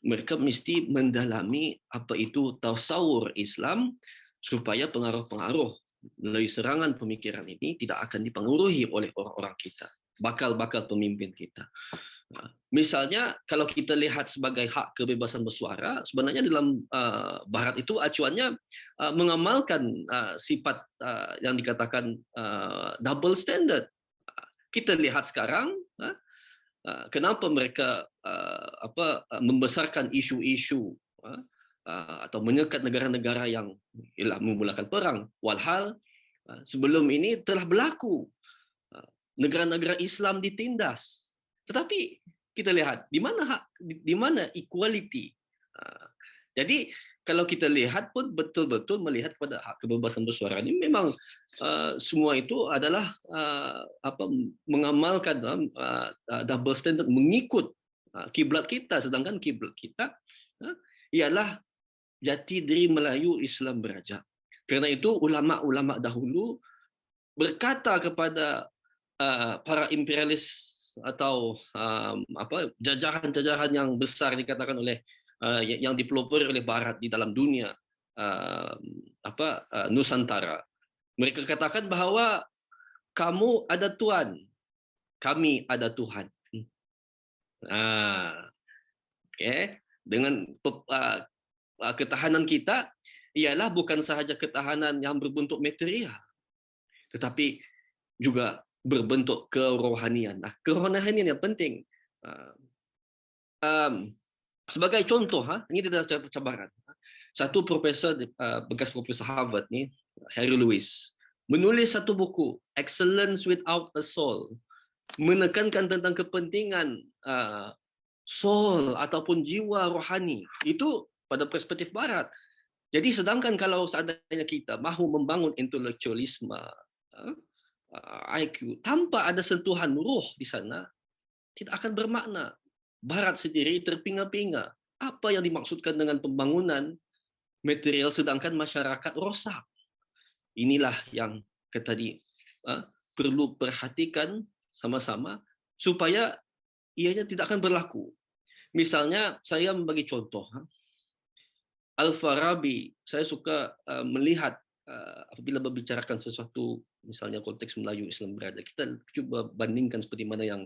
mereka mesti mendalami apa itu tasawur Islam supaya pengaruh-pengaruh melalui serangan pemikiran ini tidak akan dipengaruhi oleh orang-orang kita, bakal-bakal pemimpin kita. Misalnya kalau kita lihat sebagai hak kebebasan bersuara, sebenarnya dalam Barat itu acuannya mengamalkan sifat yang dikatakan double standard. Kita lihat sekarang kenapa mereka membesarkan isu-isu atau menyekat negara-negara yang memulakan perang, walhal sebelum ini telah berlaku negara-negara Islam ditindas. Tetapi kita lihat di mana equality. Jadi kalau kita lihat pun betul-betul melihat kepada hak kebebasan bersuara ini memang semua itu adalah mengamalkan double standard, mengikut kiblat kita, sedangkan kiblat kita ialah jati diri Melayu Islam berajak. Kerana itu ulama-ulama dahulu berkata kepada para imperialis atau jajahan-jajahan yang besar dikatakan oleh yang dipelopori oleh Barat di dalam dunia Nusantara. Mereka katakan bahawa kamu ada Tuhan, kami ada Tuhan. Okay. Dengan ketahanan kita ialah bukan sahaja ketahanan yang berbentuk material, tetapi juga berbentuk kerohanian. Kerohanian yang penting. Sebagai contoh, ini tidak cabaran. Satu profesor, bekas profesor Harvard ni, Harry Lewis, menulis satu buku, Excellence Without a Soul, menekankan tentang kepentingan soul ataupun jiwa rohani. Itu pada perspektif Barat. Jadi sedangkan kalau seandainya kita mahu membangun intelektualisme, IQ, tanpa ada sentuhan ruh di sana, tidak akan bermakna. Barat sendiri terpinga-pinga. Apa yang dimaksudkan dengan pembangunan material sedangkan masyarakat rosak? Inilah yang tadi perlu perhatikan sama-sama supaya ianya tidak akan berlaku. Misalnya saya membagi contoh. Al-Farabi, saya suka melihat apabila membicarakan sesuatu, misalnya konteks Melayu Islam berada, kita cuba bandingkan seperti mana yang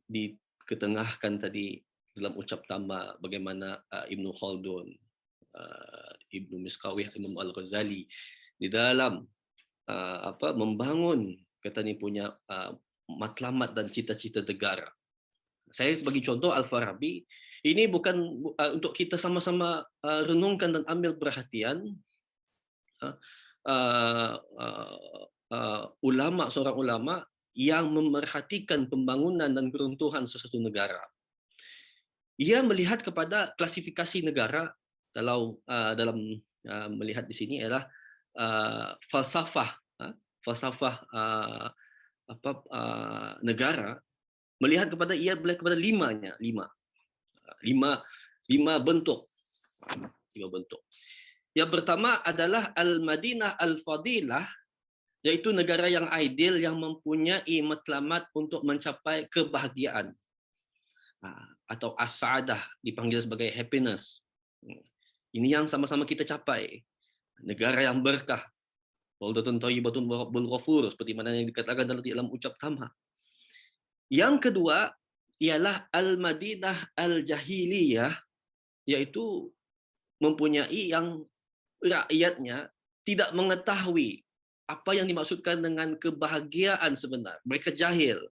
diketengahkan tadi dalam ucap tama, bagaimana Ibnu Khaldun, Ibnu Miskawih, Imam Al-Ghazali di dalam membangun katanya punya matlamat dan cita-cita negara. Saya bagi contoh Al-Farabi, ini bukan untuk kita sama-sama renungkan dan ambil perhatian seorang ulama yang memerhatikan pembangunan dan keruntuhan sesuatu negara. Ia melihat kepada klasifikasi negara dalam melihat di sini adalah falsafah negara, melihat kepada kepada lima bentuk. Yang pertama adalah Al-Madinah Al-Fadilah, yaitu negara yang ideal yang mempunyai matlamat untuk mencapai kebahagiaan atau as-sa'adah, dipanggil sebagai happiness. Ini yang sama-sama kita capai. Negara yang berkah, baldatun thayyibatun wa rabbul ghafur, seperti mana yang dikatakan dalam ucap tama. Yang kedua ialah Al-Madinah Al-Jahiliyah, yaitu mempunyai yang rakyatnya tidak mengetahui apa yang dimaksudkan dengan kebahagiaan sebenar. Mereka jahil.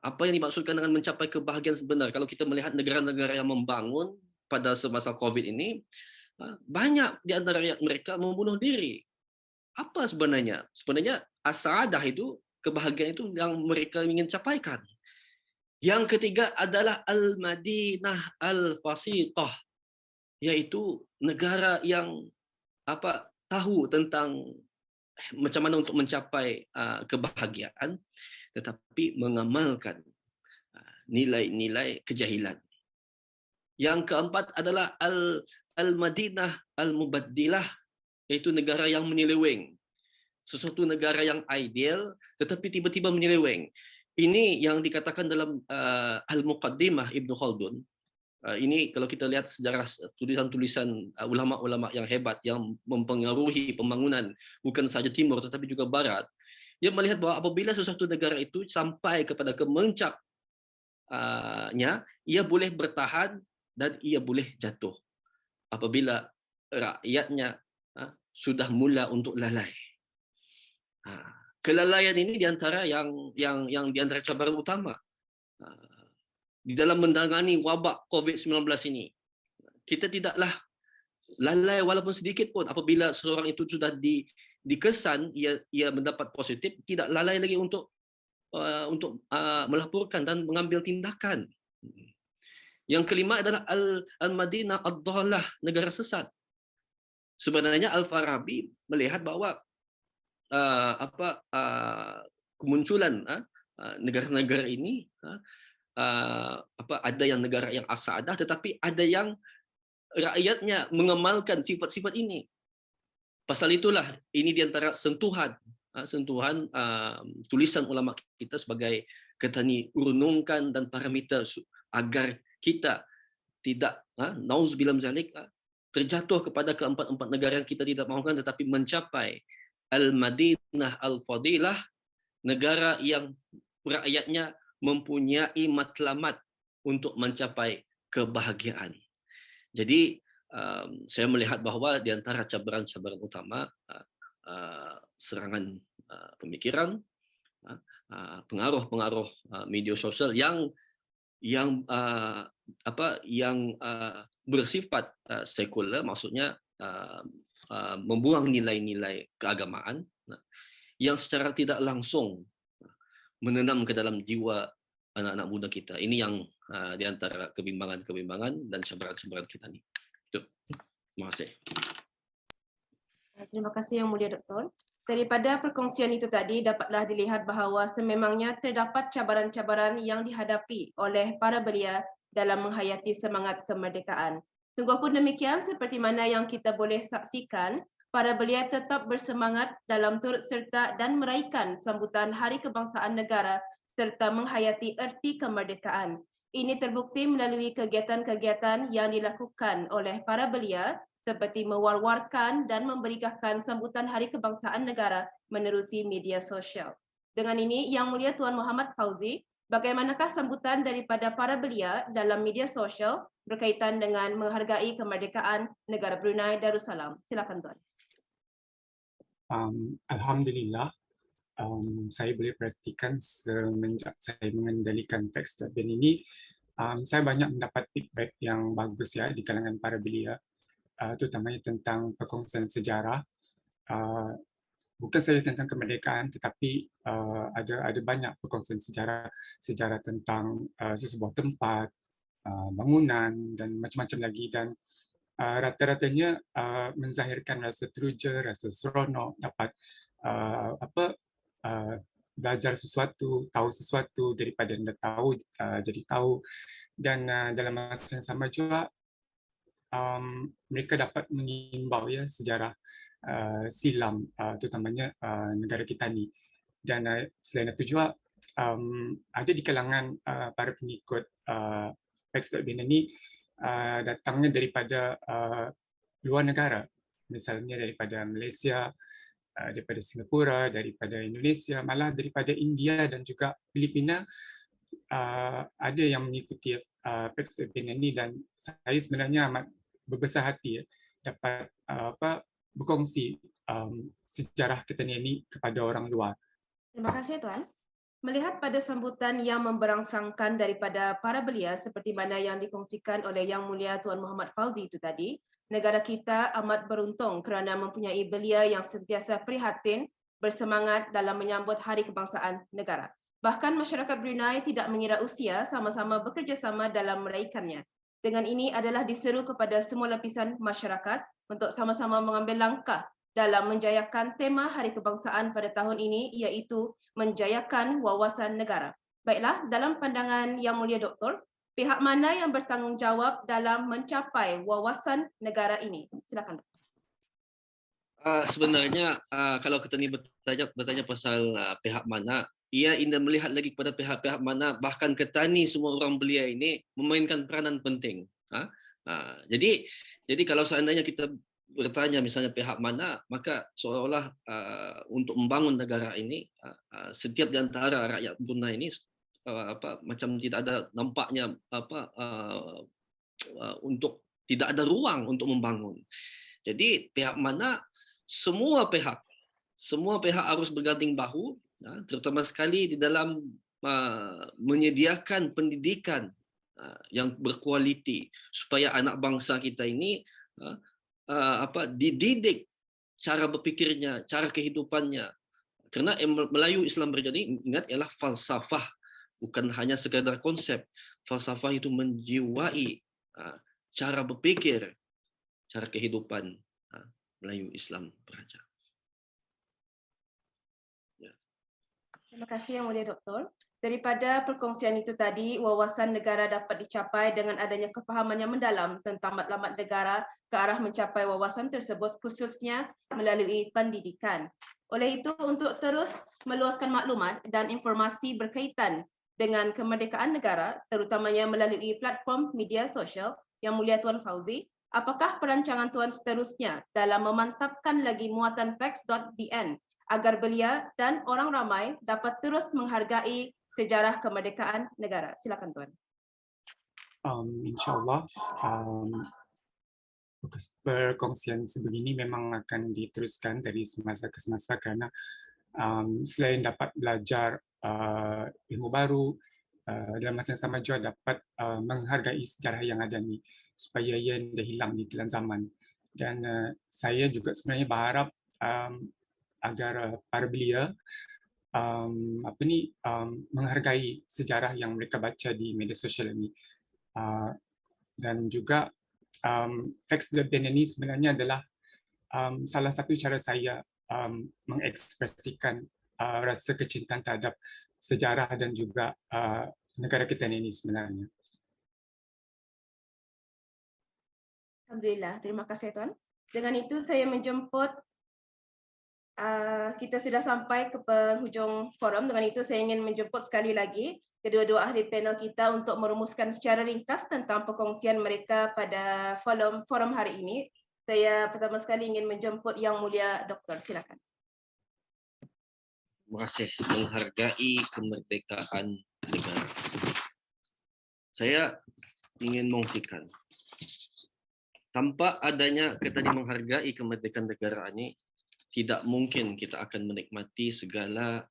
Apa yang dimaksudkan dengan mencapai kebahagiaan sebenar? Kalau kita melihat negara-negara yang membangun pada semasa COVID ini, banyak di antara mereka membunuh diri. Apa sebenarnya? Sebenarnya as-sa'adah itu, kebahagiaan itu yang mereka ingin capaikan. Yang ketiga adalah Al-Madinah Al-Fasitah, yaitu negara yang tahu tentang macam mana untuk mencapai kebahagiaan, tetapi mengamalkan nilai-nilai kejahilan. Yang keempat adalah Al-Madinah Al-Mubaddilah, yaitu negara yang menyeleweng. Sesuatu negara yang ideal, tetapi tiba-tiba menyeleweng. Ini yang dikatakan dalam Al-Muqaddimah Ibnu Khaldun. Ini kalau kita lihat sejarah tulisan-tulisan ulama-ulama yang hebat yang mempengaruhi pembangunan bukan saja timur tetapi juga barat, dia melihat bahwa apabila sesuatu negara itu sampai kepada kemencaknya, ia boleh bertahan dan ia boleh jatuh apabila rakyatnya sudah mula untuk lalai. Kelalaian ini diantara yang diantara cabaran utama di dalam menangani wabak COVID-19 ini. Kita tidaklah lalai walaupun sedikit pun. Apabila seorang itu sudah dikesan, ia mendapat positif, tidak lalai lagi untuk melaporkan dan mengambil tindakan. Yang kelima adalah Al-Madinah Ad-Dhalah, negara sesat. Sebenarnya Al-Farabi melihat bahwa kemunculan negara-negara ini ada yang negara yang as-sa'adah tetapi ada yang rakyatnya mengamalkan sifat-sifat ini. Pasal itulah ini diantara sentuhan tulisan ulama kita sebagai katani urunungkan dan parameter agar kita tidak nauzubillah min zalik terjatuh kepada keempat-empat negara yang kita tidak mahukan tetapi mencapai Al-Madinah Al-Fadilah, negara yang rakyatnya mempunyai matlamat untuk mencapai kebahagiaan. Jadi saya melihat bahawa di antara cabaran-cabaran utama serangan pemikiran, pengaruh-pengaruh media sosial yang bersifat sekular, maksudnya membuang nilai-nilai keagamaan yang secara tidak langsung menenam ke dalam jiwa anak-anak muda kita. Ini yang di antara kebimbangan-kebimbangan dan cabaran-cabaran kita ni. Itu. Terima kasih. Terima kasih Yang Mulia Doktor. Daripada perkongsian itu tadi dapatlah dilihat bahawa sememangnya terdapat cabaran-cabaran yang dihadapi oleh para belia dalam menghayati semangat kemerdekaan. Sungguh pun demikian, seperti mana yang kita boleh saksikan, para belia tetap bersemangat dalam turut serta dan meraihkan sambutan Hari Kebangsaan Negara serta menghayati erti kemerdekaan. Ini terbukti melalui kegiatan-kegiatan yang dilakukan oleh para belia seperti mewar-warkan dan memberikan sambutan Hari Kebangsaan Negara menerusi media sosial. Dengan ini, Yang Mulia Tuan Muhammad Fauzi, bagaimanakah sambutan daripada para belia dalam media sosial berkaitan dengan menghargai kemerdekaan negara Brunei Darussalam? Silakan Tuan. Alhamdulillah, saya boleh perhatikan semenjak saya mengendalikan Fax.bin ini, saya banyak mendapat feedback yang bagus ya di kalangan para belia, terutamanya tentang perkongsian sejarah. Bukan saja tentang kemerdekaan, tetapi ada banyak perkongsian sejarah tentang sesebuah tempat, bangunan dan macam-macam lagi, dan rata-ratanya menzahirkan rasa teruja, rasa seronok, dapat belajar sesuatu, tahu sesuatu, daripada anda tahu jadi tahu, dan dalam masa yang sama juga mereka dapat mengimbau ya sejarah silam, terutamanya negara kita ni. Dan selain itu juga ada di kalangan para pengikut Fax.bin ini datangnya daripada luar negara, misalnya daripada Malaysia, daripada Singapura, daripada Indonesia, malah daripada India dan juga Filipina. Ada yang mengikuti Fax.bin ini, dan saya sebenarnya amat berbesar hati dapat berkongsi sejarah ketenian ini kepada orang luar. Terima kasih Tuan. Melihat pada sambutan yang memberangsangkan daripada para belia seperti mana yang dikongsikan oleh Yang Mulia Tuan Muhammad Fauzi itu tadi, negara kita amat beruntung kerana mempunyai belia yang sentiasa prihatin, bersemangat dalam menyambut Hari Kebangsaan Negara. Bahkan masyarakat Brunei tidak mengira usia, sama-sama bekerjasama dalam meraihkannya. Dengan ini adalah diseru kepada semua lapisan masyarakat untuk sama-sama mengambil langkah dalam menjayakan tema Hari Kebangsaan pada tahun ini, iaitu menjayakan wawasan negara. Baiklah, dalam pandangan Yang Mulia Doktor, pihak mana yang bertanggungjawab dalam mencapai wawasan negara ini? Silakan. Sebenarnya kalau kita ni bertanya pasal pihak mana, ia ingin melihat lagi kepada pihak-pihak mana, bahkan Ketani semua orang belia ini memainkan peranan penting. Jadi kalau seandainya kita bertanya misalnya pihak mana, maka seolah-olah untuk membangun negara ini, setiap di antara rakyat Brunei ini macam tidak ada nampaknya untuk tidak ada ruang untuk membangun. Jadi pihak mana, semua pihak harus berganding bahu, terutama sekali di dalam menyediakan pendidikan yang berkualiti supaya anak bangsa kita ini dididik cara berfikirnya, cara kehidupannya. Karena Melayu Islam berjadi, ingat, ialah falsafah, bukan hanya sekadar konsep. Falsafah itu menjiwai cara berfikir, cara kehidupan Melayu Islam Beraja. Terima kasih Yang Mulia Doktor. Daripada perkongsian itu tadi, wawasan negara dapat dicapai dengan adanya kefahaman yang mendalam tentang matlamat negara ke arah mencapai wawasan tersebut, khususnya melalui pendidikan. Oleh itu, untuk terus meluaskan maklumat dan informasi berkaitan dengan kemerdekaan negara, terutamanya melalui platform media sosial, Yang Mulia Tuan Fauzi, apakah perancangan Tuan seterusnya dalam memantapkan lagi muatan Fax.bin agar belia dan orang ramai dapat terus menghargai sejarah kemerdekaan negara? Silakan Tuan. InsyaAllah perkongsian sebegini memang akan diteruskan dari semasa ke semasa, kerana selain dapat belajar ilmu baru, dalam masa yang sama juga dapat menghargai sejarah yang ada ni supaya ia tidak hilang di telan zaman. Dan saya juga sebenarnya berharap agar para belia menghargai sejarah yang mereka baca di media sosial ini. Dan juga Fax.bin ini sebenarnya adalah salah satu cara saya mengekspresikan rasa kecintaan terhadap sejarah dan juga negara kita ini sebenarnya. Alhamdulillah, terima kasih Tuan. Dengan itu saya menjemput, kita sudah sampai ke penghujung forum. Dengan itu saya ingin menjemput sekali lagi kedua-dua ahli panel kita untuk merumuskan secara ringkas tentang perkongsian mereka pada forum hari ini. Saya pertama sekali ingin menjemput Yang Mulia Doktor, silakan. Terima kasih. Menghargai kemerdekaan negara. Saya ingin mengungkapkan, tanpa adanya kita menghargai kemerdekaan negara ini, tidak mungkin kita akan menikmati segala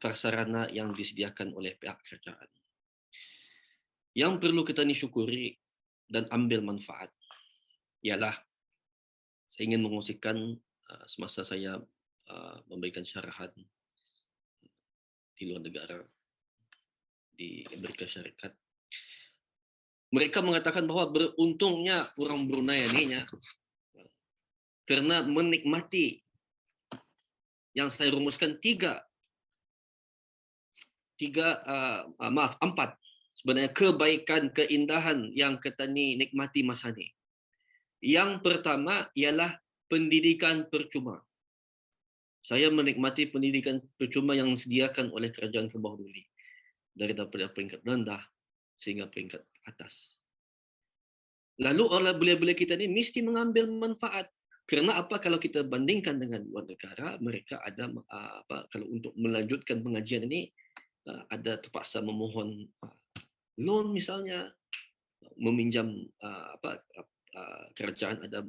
prasarana yang disediakan oleh pihak kerajaan. Yang perlu kita syukuri dan ambil manfaat ialah, saya ingin mengungkapkan semasa saya memberikan syarahan di luar negara, di Amerika Syarikat, mereka mengatakan bahwa beruntungnya orang Brunei ini karena menikmati yang saya rumuskan empat sebenarnya kebaikan, keindahan yang kita nikmati masa ini. Yang pertama ialah pendidikan percuma. Saya menikmati pendidikan percuma yang disediakan oleh kerajaan Kebawah Duli, daripada peringkat rendah sehingga peringkat atas. Lalu orang belia-belia kita ini mesti mengambil manfaat. Kerana apa? Kalau kita bandingkan dengan luar negara, mereka ada kalau untuk melanjutkan pengajian ini ada terpaksa memohon loan misalnya, meminjam kerajaan ada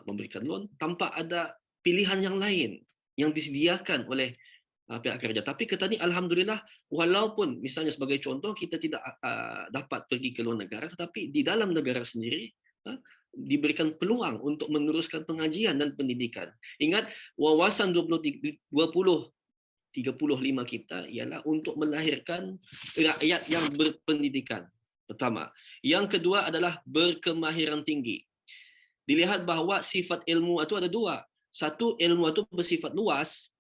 memberikan loan tanpa ada pilihan yang lain yang disediakan oleh pihak kerja. Tapi kita ni alhamdulillah, walaupun misalnya sebagai contoh kita tidak dapat pergi ke luar negara, tetapi di dalam negara sendiri diberikan peluang untuk meneruskan pengajian dan pendidikan. Ingat, wawasan 2035 kita ialah untuk melahirkan rakyat yang berpendidikan. Pertama. Yang kedua adalah berkemahiran tinggi. Dilihat bahawa sifat ilmu itu ada dua. Satu, ilmu itu bersifat luas.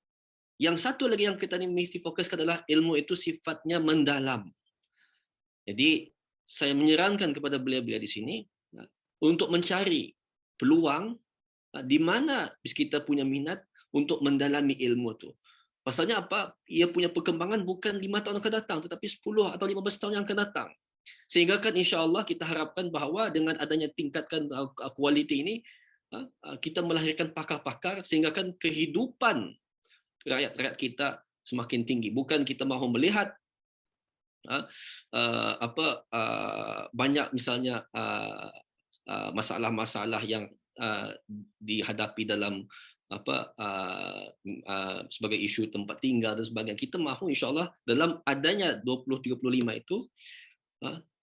Yang satu lagi yang kita mesti fokuskan adalah ilmu itu sifatnya mendalam. Jadi, saya menyarankan kepada beliau-beliau di sini untuk mencari peluang di mana kita punya minat untuk mendalami ilmu itu. Pasalnya apa? Ia punya perkembangan bukan 5 tahun akan datang, tetapi 10 atau 15 tahun yang akan datang. Sehingga kan insya-Allah kita harapkan bahawa dengan adanya tingkatkan kualiti ini, kita melahirkan pakar-pakar sehingga kan kehidupan rakyat-rakyat kita semakin tinggi. Bukan kita mahu melihat banyak misalnya masalah-masalah yang dihadapi dalam sebagai isu tempat tinggal dan sebagainya. Kita mahu insya-Allah dalam adanya 2035 itu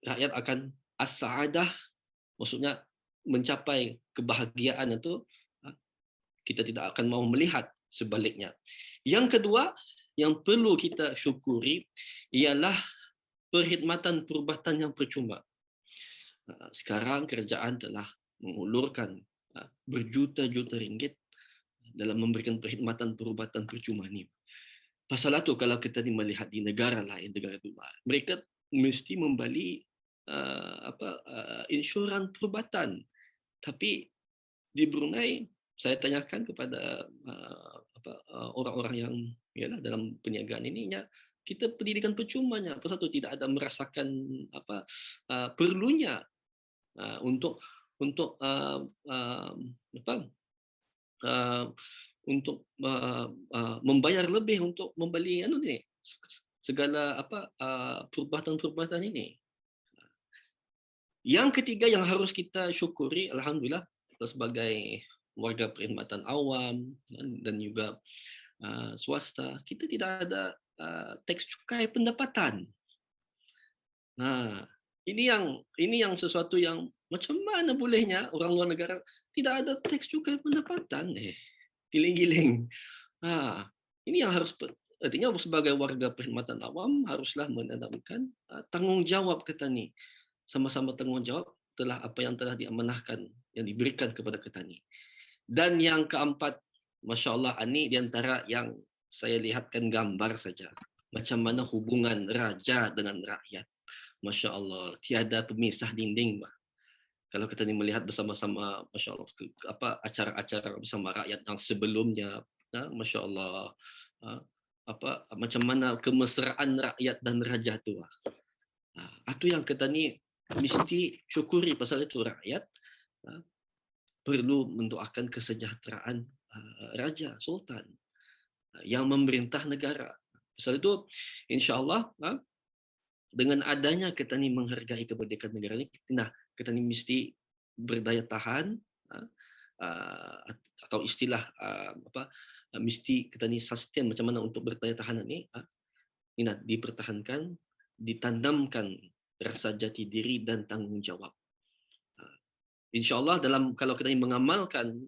rakyat akan as-sa'adah, maksudnya mencapai kebahagiaan itu, kita tidak akan mahu melihat sebaliknya. Yang kedua yang perlu kita syukuri ialah perkhidmatan perubatan yang percuma. Sekarang kerajaan telah mengulurkan berjuta-juta ringgit dalam memberikan perkhidmatan perubatan percuma ni. Pasal itu kalau kita melihat di negara lain, negara luar, mereka mesti membeli insuran perubatan. Tapi di Brunei, saya tanyakan kepada orang-orang yang dalam perniagaan ini, kita pendidikan percumanya. Pasal itu tidak ada merasakan perlunya untuk membayar lebih untuk membeli segala perubatan-perubatan ini. Yang ketiga yang harus kita syukuri, alhamdulillah, sebagai warga perkhidmatan awam dan juga swasta, kita tidak ada teks cukai pendapatan. Ini yang sesuatu yang macam mana bolehnya orang luar negara tidak ada teks cukai pendapatan. Giling-giling. Ini yang harus, artinya sebagai warga perkhidmatan awam haruslah menanamkan tanggungjawab kita ni. Sama-sama tanggungjawab telah apa yang telah diamanahkan, yang diberikan kepada kita ni. Dan yang keempat, Masya Allah, ini di antara yang saya lihatkan gambar saja. Macam mana hubungan raja dengan rakyat. Masya Allah, tiada pemisah dinding. Kalau kita ni melihat bersama-sama, Masya Allah, acara-acara bersama rakyat yang sebelumnya, Masya Allah, macam mana kemesraan rakyat dan raja tu. Itu yang kita ni mesti syukuri pasal itu rakyat perlu mendoakan kesejahteraan raja, sultan yang memerintah negara. Pasal itu, insya-Allah dengan adanya kita ni menghargai kemerdekaan negara ni, kita ni mesti berdaya tahan atau istilah mesti kita ni sustain macam mana untuk berdaya tahan ni dipertahankan, ditanamkan rasa jati diri dan tanggungjawab. InsyaAllah kalau kita mengamalkan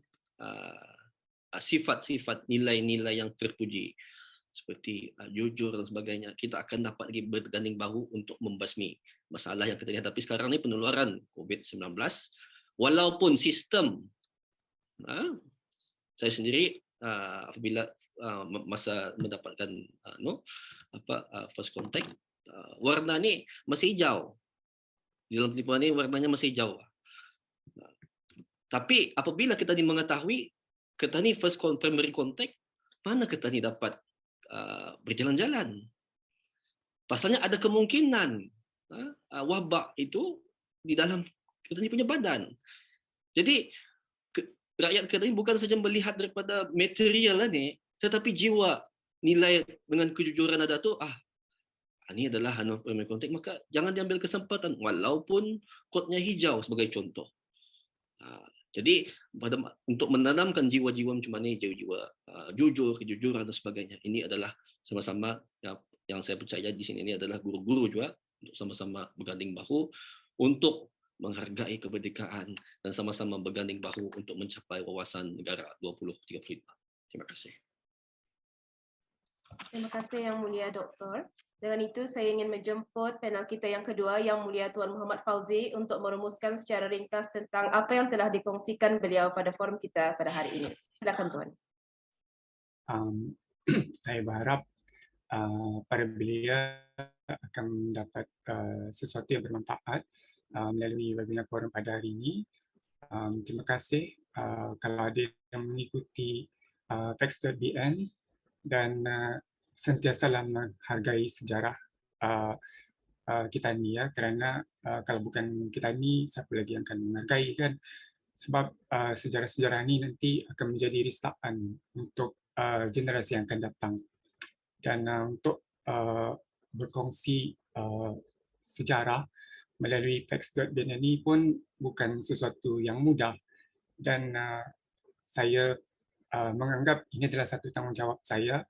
sifat-sifat nilai-nilai yang terpuji seperti jujur dan sebagainya, kita akan dapat lagi berganding bahu untuk membasmi masalah yang kita hadapi sekarang ni, penularan COVID-19. Walaupun sistem saya sendiri apabila masa mendapatkan first contact, warna ni masih hijau. Di dalam penipuan ni warnanya masih hijau. Tapi apabila kita ni mengetahui kita ni first primary contact, mana kita ni dapat berjalan-jalan. Pasalnya ada kemungkinan wabak itu di dalam kita ni punya badan. Jadi rakyat kita ni bukan saja melihat daripada material ni, tetapi jiwa, nilai dengan kejujuran ada tu, ini adalah primary contact, maka jangan diambil kesempatan walaupun kodnya hijau sebagai contoh. Jadi untuk menanamkan jiwa-jiwa macam mana, jiwa-jiwa jujur, kejujuran dan sebagainya, ini adalah sama-sama yang saya percaya di sini ini adalah guru-guru juga untuk sama-sama berganding bahu untuk menghargai kemerdekaan dan sama-sama berganding bahu untuk mencapai wawasan negara 2035. Terima kasih. Terima kasih Yang Mulia Doktor. Dengan itu saya ingin menjemput panel kita yang kedua, Yang Mulia Tuan Muhammad Fauzi, untuk merumuskan secara ringkas tentang apa yang telah dikongsikan beliau pada forum kita pada hari ini. Silakan Tuan. Saya berharap para belia akan mendapat sesuatu yang bermanfaat melalui webinar forum pada hari ini. Terima kasih kalau ada yang mengikuti Facts.bn dan sentiasalah menghargai sejarah kita ni, kerana kalau bukan kita ni, siapa lagi yang akan menghargai, kan? Sebab sejarah-sejarah ni nanti akan menjadi ristaan untuk generasi yang akan datang. Dan untuk berkongsi sejarah melalui Facts.bn ini pun bukan sesuatu yang mudah, dan saya menganggap ini adalah satu tanggungjawab saya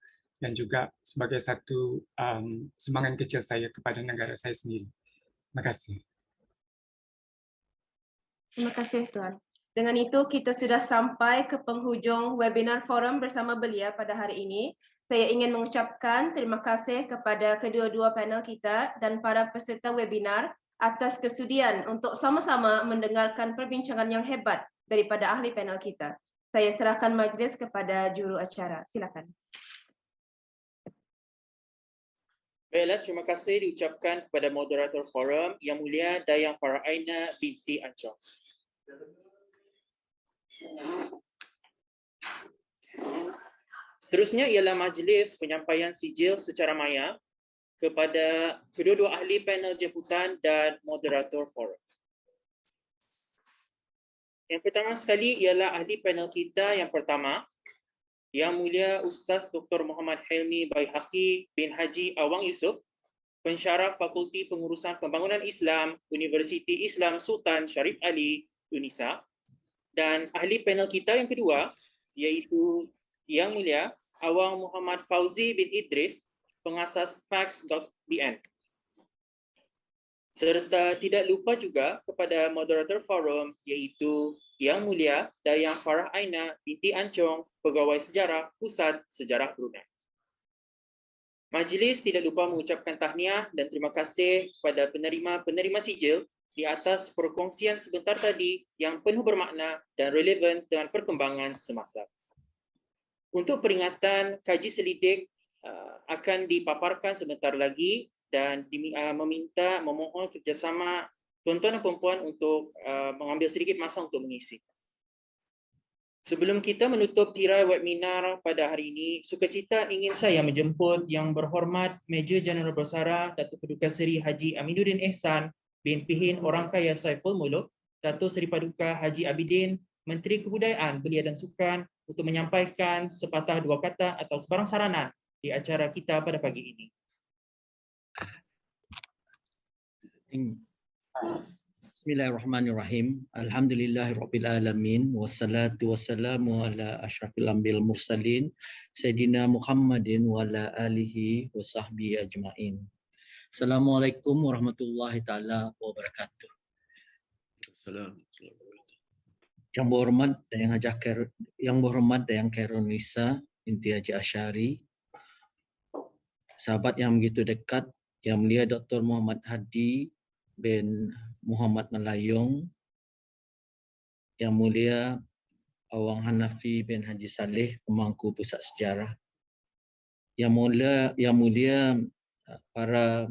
dan juga sebagai satu sumbangan kecil saya kepada negara saya sendiri. Terima kasih. Terima kasih Tuan. Dengan itu kita sudah sampai ke penghujung webinar forum bersama belia pada hari ini. Saya ingin mengucapkan terima kasih kepada kedua-dua panel kita dan para peserta webinar atas kesudian untuk sama-sama mendengarkan perbincangan yang hebat daripada ahli panel kita. Saya serahkan majlis kepada juru acara. Silakan. Baiklah, terima kasih diucapkan kepada moderator forum Yang Mulia Dayang Farah Aina binti Ancong. Seterusnya ialah majlis penyampaian sijil secara maya kepada kedua-dua ahli panel jemputan dan moderator forum. Yang pertama sekali ialah ahli panel kita yang pertama, Yang Mulia Ustaz Dr. Muhammad Helmi Baihaqi bin Haji Awang Yusof, Pensyarah Fakulti Pengurusan Pembangunan Islam, Universiti Islam Sultan Sharif Ali, UNISA. Dan ahli panel kita yang kedua, iaitu Yang Mulia Awang Muhammad Fauzi bin Idris, pengasas Facts.bn. Serta tidak lupa juga kepada moderator forum, iaitu Yang Mulia Dayang Farah Aina binti Ancong, Pegawai Sejarah Pusat Sejarah Brunei. Majlis tidak lupa mengucapkan tahniah dan terima kasih kepada penerima-penerima sijil di atas perkongsian sebentar tadi yang penuh bermakna dan relevan dengan perkembangan semasa. Untuk peringatan kaji selidik akan dipaparkan sebentar lagi dan memohon kerjasama tuan-tuan dan puan-puan untuk mengambil sedikit masa untuk mengisi. Sebelum kita menutup tirai webinar pada hari ini, sukacita ingin saya menjemput Yang Berhormat Major Jeneral Bersara Datuk Paduka Seri Haji Aminuddin Ehsan bin Pihin Orang Kaya Saiful Muluk, Datuk Seri Paduka Haji Abidin, Menteri Kebudayaan, Belia dan Sukan untuk menyampaikan sepatah dua kata atau sebarang saranan di acara kita pada pagi ini. Bismillahirrahmanirrahim. Alhamdulillahirabbil alamin wassalatu wassalamu ala asyrafil anbiya'il mursalin sayyidina Muhammadin wa ala alihi wa sahbihi ajmain. Assalamualaikum warahmatullahi taala wabarakatuh. Yang berhormat Yang berhormat Dayang Khairul Nisa binti Haji Asyari, sahabat yang begitu dekat, Yang Mulia Dr. Muhammad Hadi bin Muhammad Melayung, Yang Mulia Awang Hanafi bin Haji Saleh, pemangku Pusat Sejarah, Yang Mulia para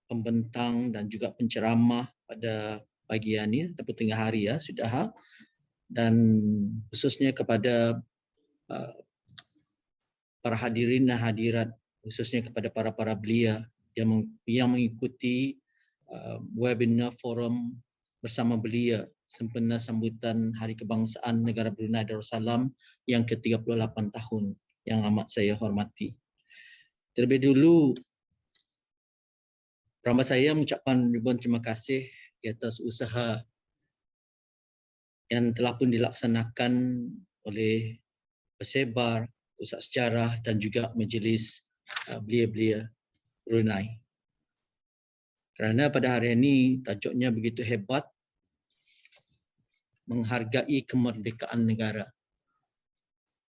pembentang dan juga penceramah pada pagi ini ataupun tengah hari ya sudah, dan khususnya kepada para hadirin dan hadirat, khususnya kepada para belia yang mengikuti webinar forum bersama belia sempena sambutan Hari Kebangsaan Negara Brunei Darussalam yang ke-38 tahun yang amat saya hormati. Terlebih dulu, pertama saya mengucapkan ribuan terima kasih di atas usaha yang telah pun dilaksanakan oleh Persebar, Pusat Sejarah dan juga Majlis Belia-Belia Brunei. Kerana pada hari ini tajuknya begitu hebat, menghargai kemerdekaan negara.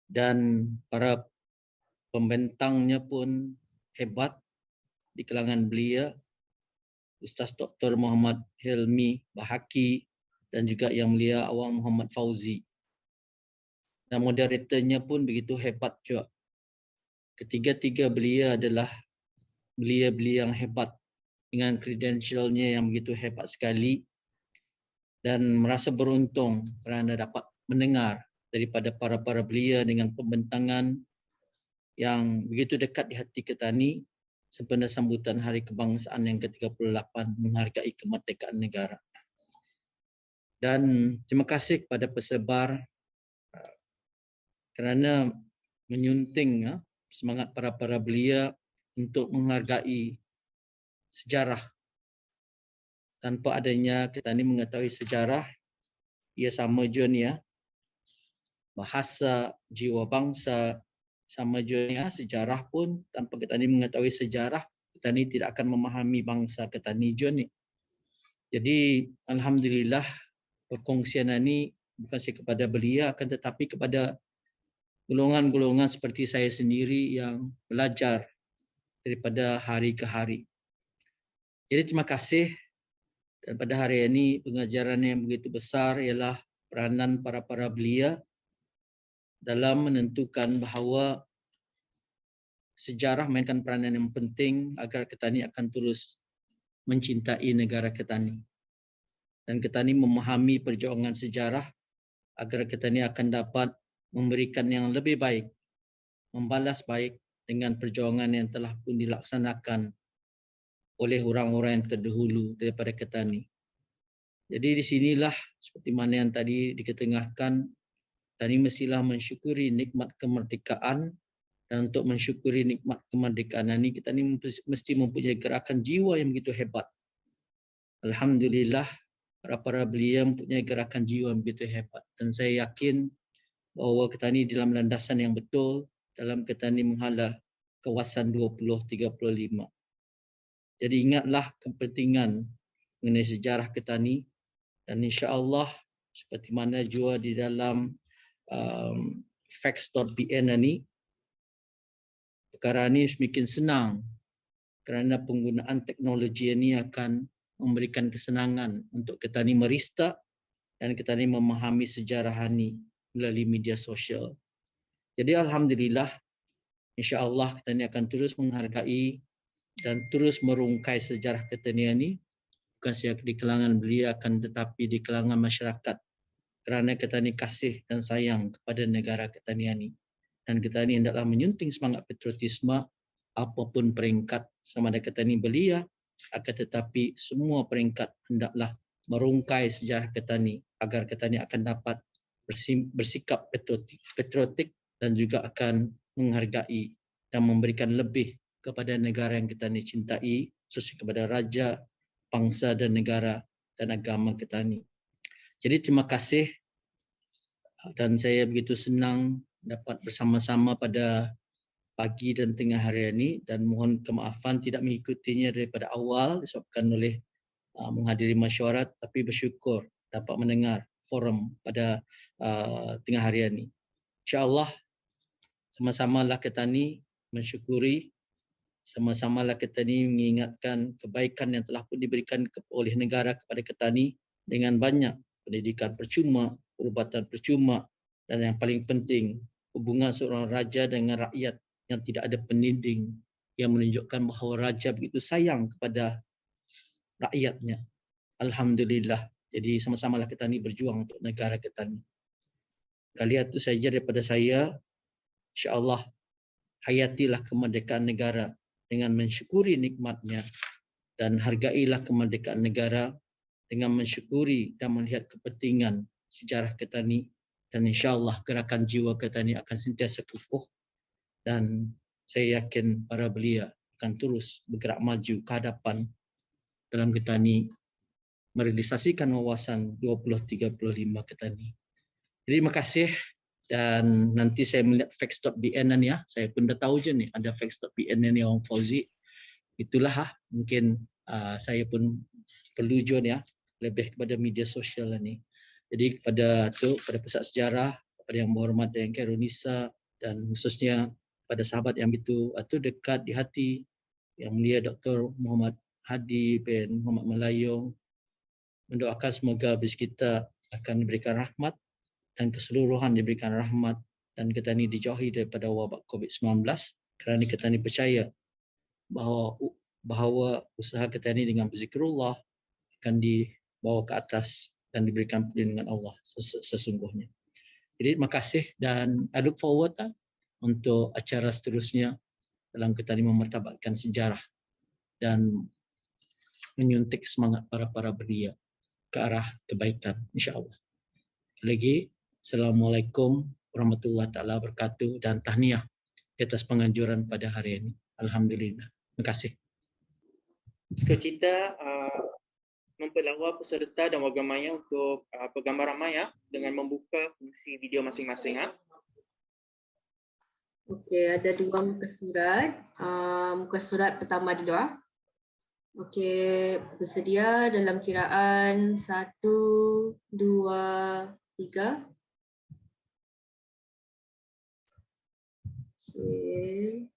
Dan para pembentangnya pun hebat di kalangan belia, Ustaz Dr. Muhammad Hilmi Bahaki dan juga Yang Mulia Awang Muhammad Fauzi. Dan moderatornya pun begitu hebat juga. Ketiga-tiga belia adalah belia-belia yang hebat dengan credentialnya yang begitu hebat sekali, dan merasa beruntung kerana dapat mendengar daripada para belia dengan pembentangan yang begitu dekat di hati Ketani sempena sambutan Hari Kebangsaan yang ke-38 menghargai kemerdekaan negara. Dan terima kasih kepada Persebar kerana menyunting semangat para belia untuk menghargai sejarah. Tanpa adanya Ketani mengetahui sejarah, ia sama juga bahasa, jiwa bangsa, sama juga sejarah pun tanpa Ketani mengetahui sejarah, Ketani tidak akan memahami bangsa Ketani juga. Jadi alhamdulillah perkongsian ini bukan sahaja kepada belia akan tetapi kepada golongan-golongan seperti saya sendiri yang belajar daripada hari ke hari. Jadi terima kasih, dan pada hari ini pengajaran yang begitu besar ialah peranan para belia dalam menentukan bahawa sejarah mainkan peranan yang penting agar Ketani akan terus mencintai negara Ketani. Dan Ketani memahami perjuangan sejarah agar Ketani akan dapat memberikan yang lebih baik, membalas baik dengan perjuangan yang telah pun dilaksanakan oleh orang-orang yang terdahulu daripada Ketani. Jadi di sinilah seperti mana yang tadi diketengahkan, Ketani mestilah mensyukuri nikmat kemerdekaan, dan untuk mensyukuri nikmat kemerdekaan ini Ketani mesti mempunyai gerakan jiwa yang begitu hebat. Alhamdulillah para belia mempunyai gerakan jiwa yang begitu hebat, dan saya yakin bahawa Ketani dalam landasan yang betul dalam Ketani menghala kawasan 2035. Jadi ingatlah kepentingan mengenai sejarah Ketani, dan insya-Allah seperti mana juga di dalam facts.bn ini, perkara ini semakin senang kerana penggunaan teknologi ini akan memberikan kesenangan untuk Ketani merista dan Ketani memahami sejarah ini melalui media sosial. Jadi alhamdulillah, insya-Allah kita ini akan terus menghargai dan terus merungkai sejarah kita ini, bukan saja di kalangan belia, akan tetapi di kalangan masyarakat. Kerana kita ini kasih dan sayang kepada negara kita ini. Dan kita ini hendaklah menyunting semangat patriotisme apapun peringkat, sama ada kita ini belia, akan tetapi semua peringkat hendaklah merungkai sejarah kita ini agar kita ini akan dapat bersikap patriotik dan juga akan menghargai dan memberikan lebih kepada negara yang kita ini cintai, khususnya kepada raja, bangsa dan negara dan agama kita ini. Jadi terima kasih dan saya begitu senang dapat bersama-sama pada pagi dan tengah hari ini, dan mohon kemaafan tidak mengikutinya daripada awal disebabkan oleh menghadiri mesyuarat, tapi bersyukur dapat mendengar forum pada tengah hari ini. InsyaAllah sama-samalah kita ni mensyukuri, sama-samalah kita ni mengingatkan kebaikan yang telah pun diberikan oleh negara kepada kita ni dengan banyak pendidikan percuma, perubatan percuma, dan yang paling penting hubungan seorang raja dengan rakyat yang tidak ada peninding, yang menunjukkan bahawa raja begitu sayang kepada rakyatnya. Alhamdulillah. Jadi sama-samalah kita ni berjuang untuk negara kita ni. Kalian itu saja daripada saya. InsyaAllah hayatilah kemerdekaan negara dengan mensyukuri nikmatnya, dan hargailah kemerdekaan negara dengan mensyukuri dan melihat kepentingan sejarah kita ni, dan insyaAllah gerakan jiwa kita ni akan sentiasa kukuh, dan saya yakin para belia akan terus bergerak maju ke hadapan dalam kita ni merealisasikan wawasan 2035 kita ni. Jadi terima kasih, dan nanti saya melihat fax.bn ni ya. Saya pun dah tahu je ni ada fax.bn ni orang Fauzi. Itulah mungkin saya pun perlu join ya lebih kepada media sosial ni. Jadi kepada pusat sejarah, kepada yang berhormat dan Karunisa, dan khususnya pada sahabat yang begitu dekat di hati, yang mulia Dr. Muhammad Hadi bin Muhammad Melayung, mendoakan semoga habis kita akan diberikan rahmat dan keseluruhan diberikan rahmat, dan kita ini dijauhi daripada wabak COVID-19, kerana kita ini percaya bahawa usaha kita ini dengan berzikrullah akan dibawa ke atas dan diberikan perlindungan Allah sesungguhnya. Jadi terima kasih, dan I look forward untuk acara seterusnya dalam kita ini memartabatkan sejarah dan menyuntik semangat para belia ke arah kebaikan, insya-Allah. Lagi, Assalamualaikum warahmatullahi taala wabarakatuh, dan tahniah di atas penganjuran pada hari ini. Alhamdulillah. Terima kasih. Sukacita mempelawa peserta dan warga maya untuk penggambaran maya dengan membuka fungsi video masing-masing. Okey, ada dua muka surat. Muka surat pertama dulu. Okey, bersedia dalam kiraan 1, 2, 3. Okey.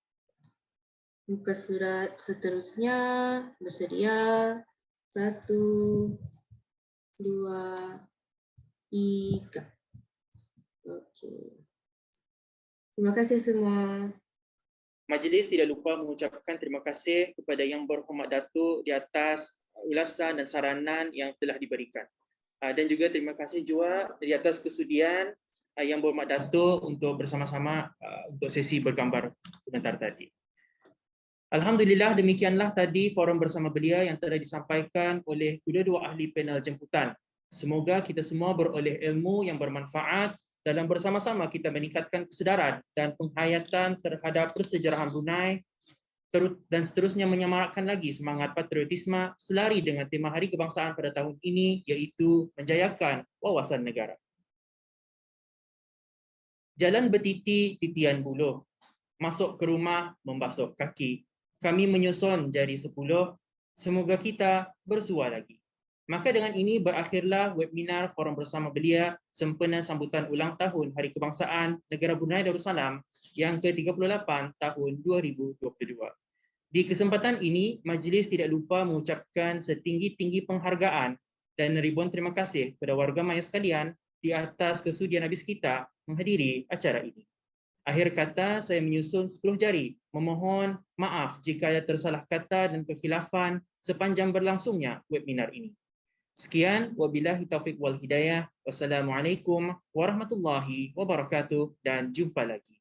Muka surat seterusnya bersedia 1, 2, 3. Okey. Terima kasih semua. Majlis tidak lupa mengucapkan terima kasih kepada Yang Berhormat Datuk di atas ulasan dan saranan yang telah diberikan. Dan juga terima kasih juga di atas kesudian Yang Berhormat Datuk untuk bersama-sama untuk sesi bergambar sebentar tadi. Alhamdulillah, demikianlah tadi forum bersama belia yang telah disampaikan oleh kedua-dua ahli panel jemputan. Semoga kita semua beroleh ilmu yang bermanfaat dalam bersama-sama kita meningkatkan kesedaran dan penghayatan terhadap persejarahan Brunei, dan seterusnya menyemarakkan lagi semangat patriotisme selari dengan tema Hari Kebangsaan pada tahun ini, iaitu menjayakan wawasan negara. Jalan bertiti titian buluh, masuk ke rumah membasuh kaki. Kami menyusun jadi 10, semoga kita bersua lagi. Maka dengan ini berakhirlah webinar Forum Bersama Belia sempena sambutan ulang tahun Hari Kebangsaan Negara Brunei Darussalam yang ke-38 tahun 2022. Di kesempatan ini, majlis tidak lupa mengucapkan setinggi-tinggi penghargaan dan ribuan terima kasih kepada warga maya sekalian di atas kesudian habis kita menghadiri acara ini. Akhir kata, saya menyusun 10 jari. Memohon maaf jika ada tersalah kata dan kekhilafan sepanjang berlangsungnya webinar ini. Sekian, wabillahi taufiq wal hidayah. Wassalamualaikum warahmatullahi wabarakatuh dan jumpa lagi.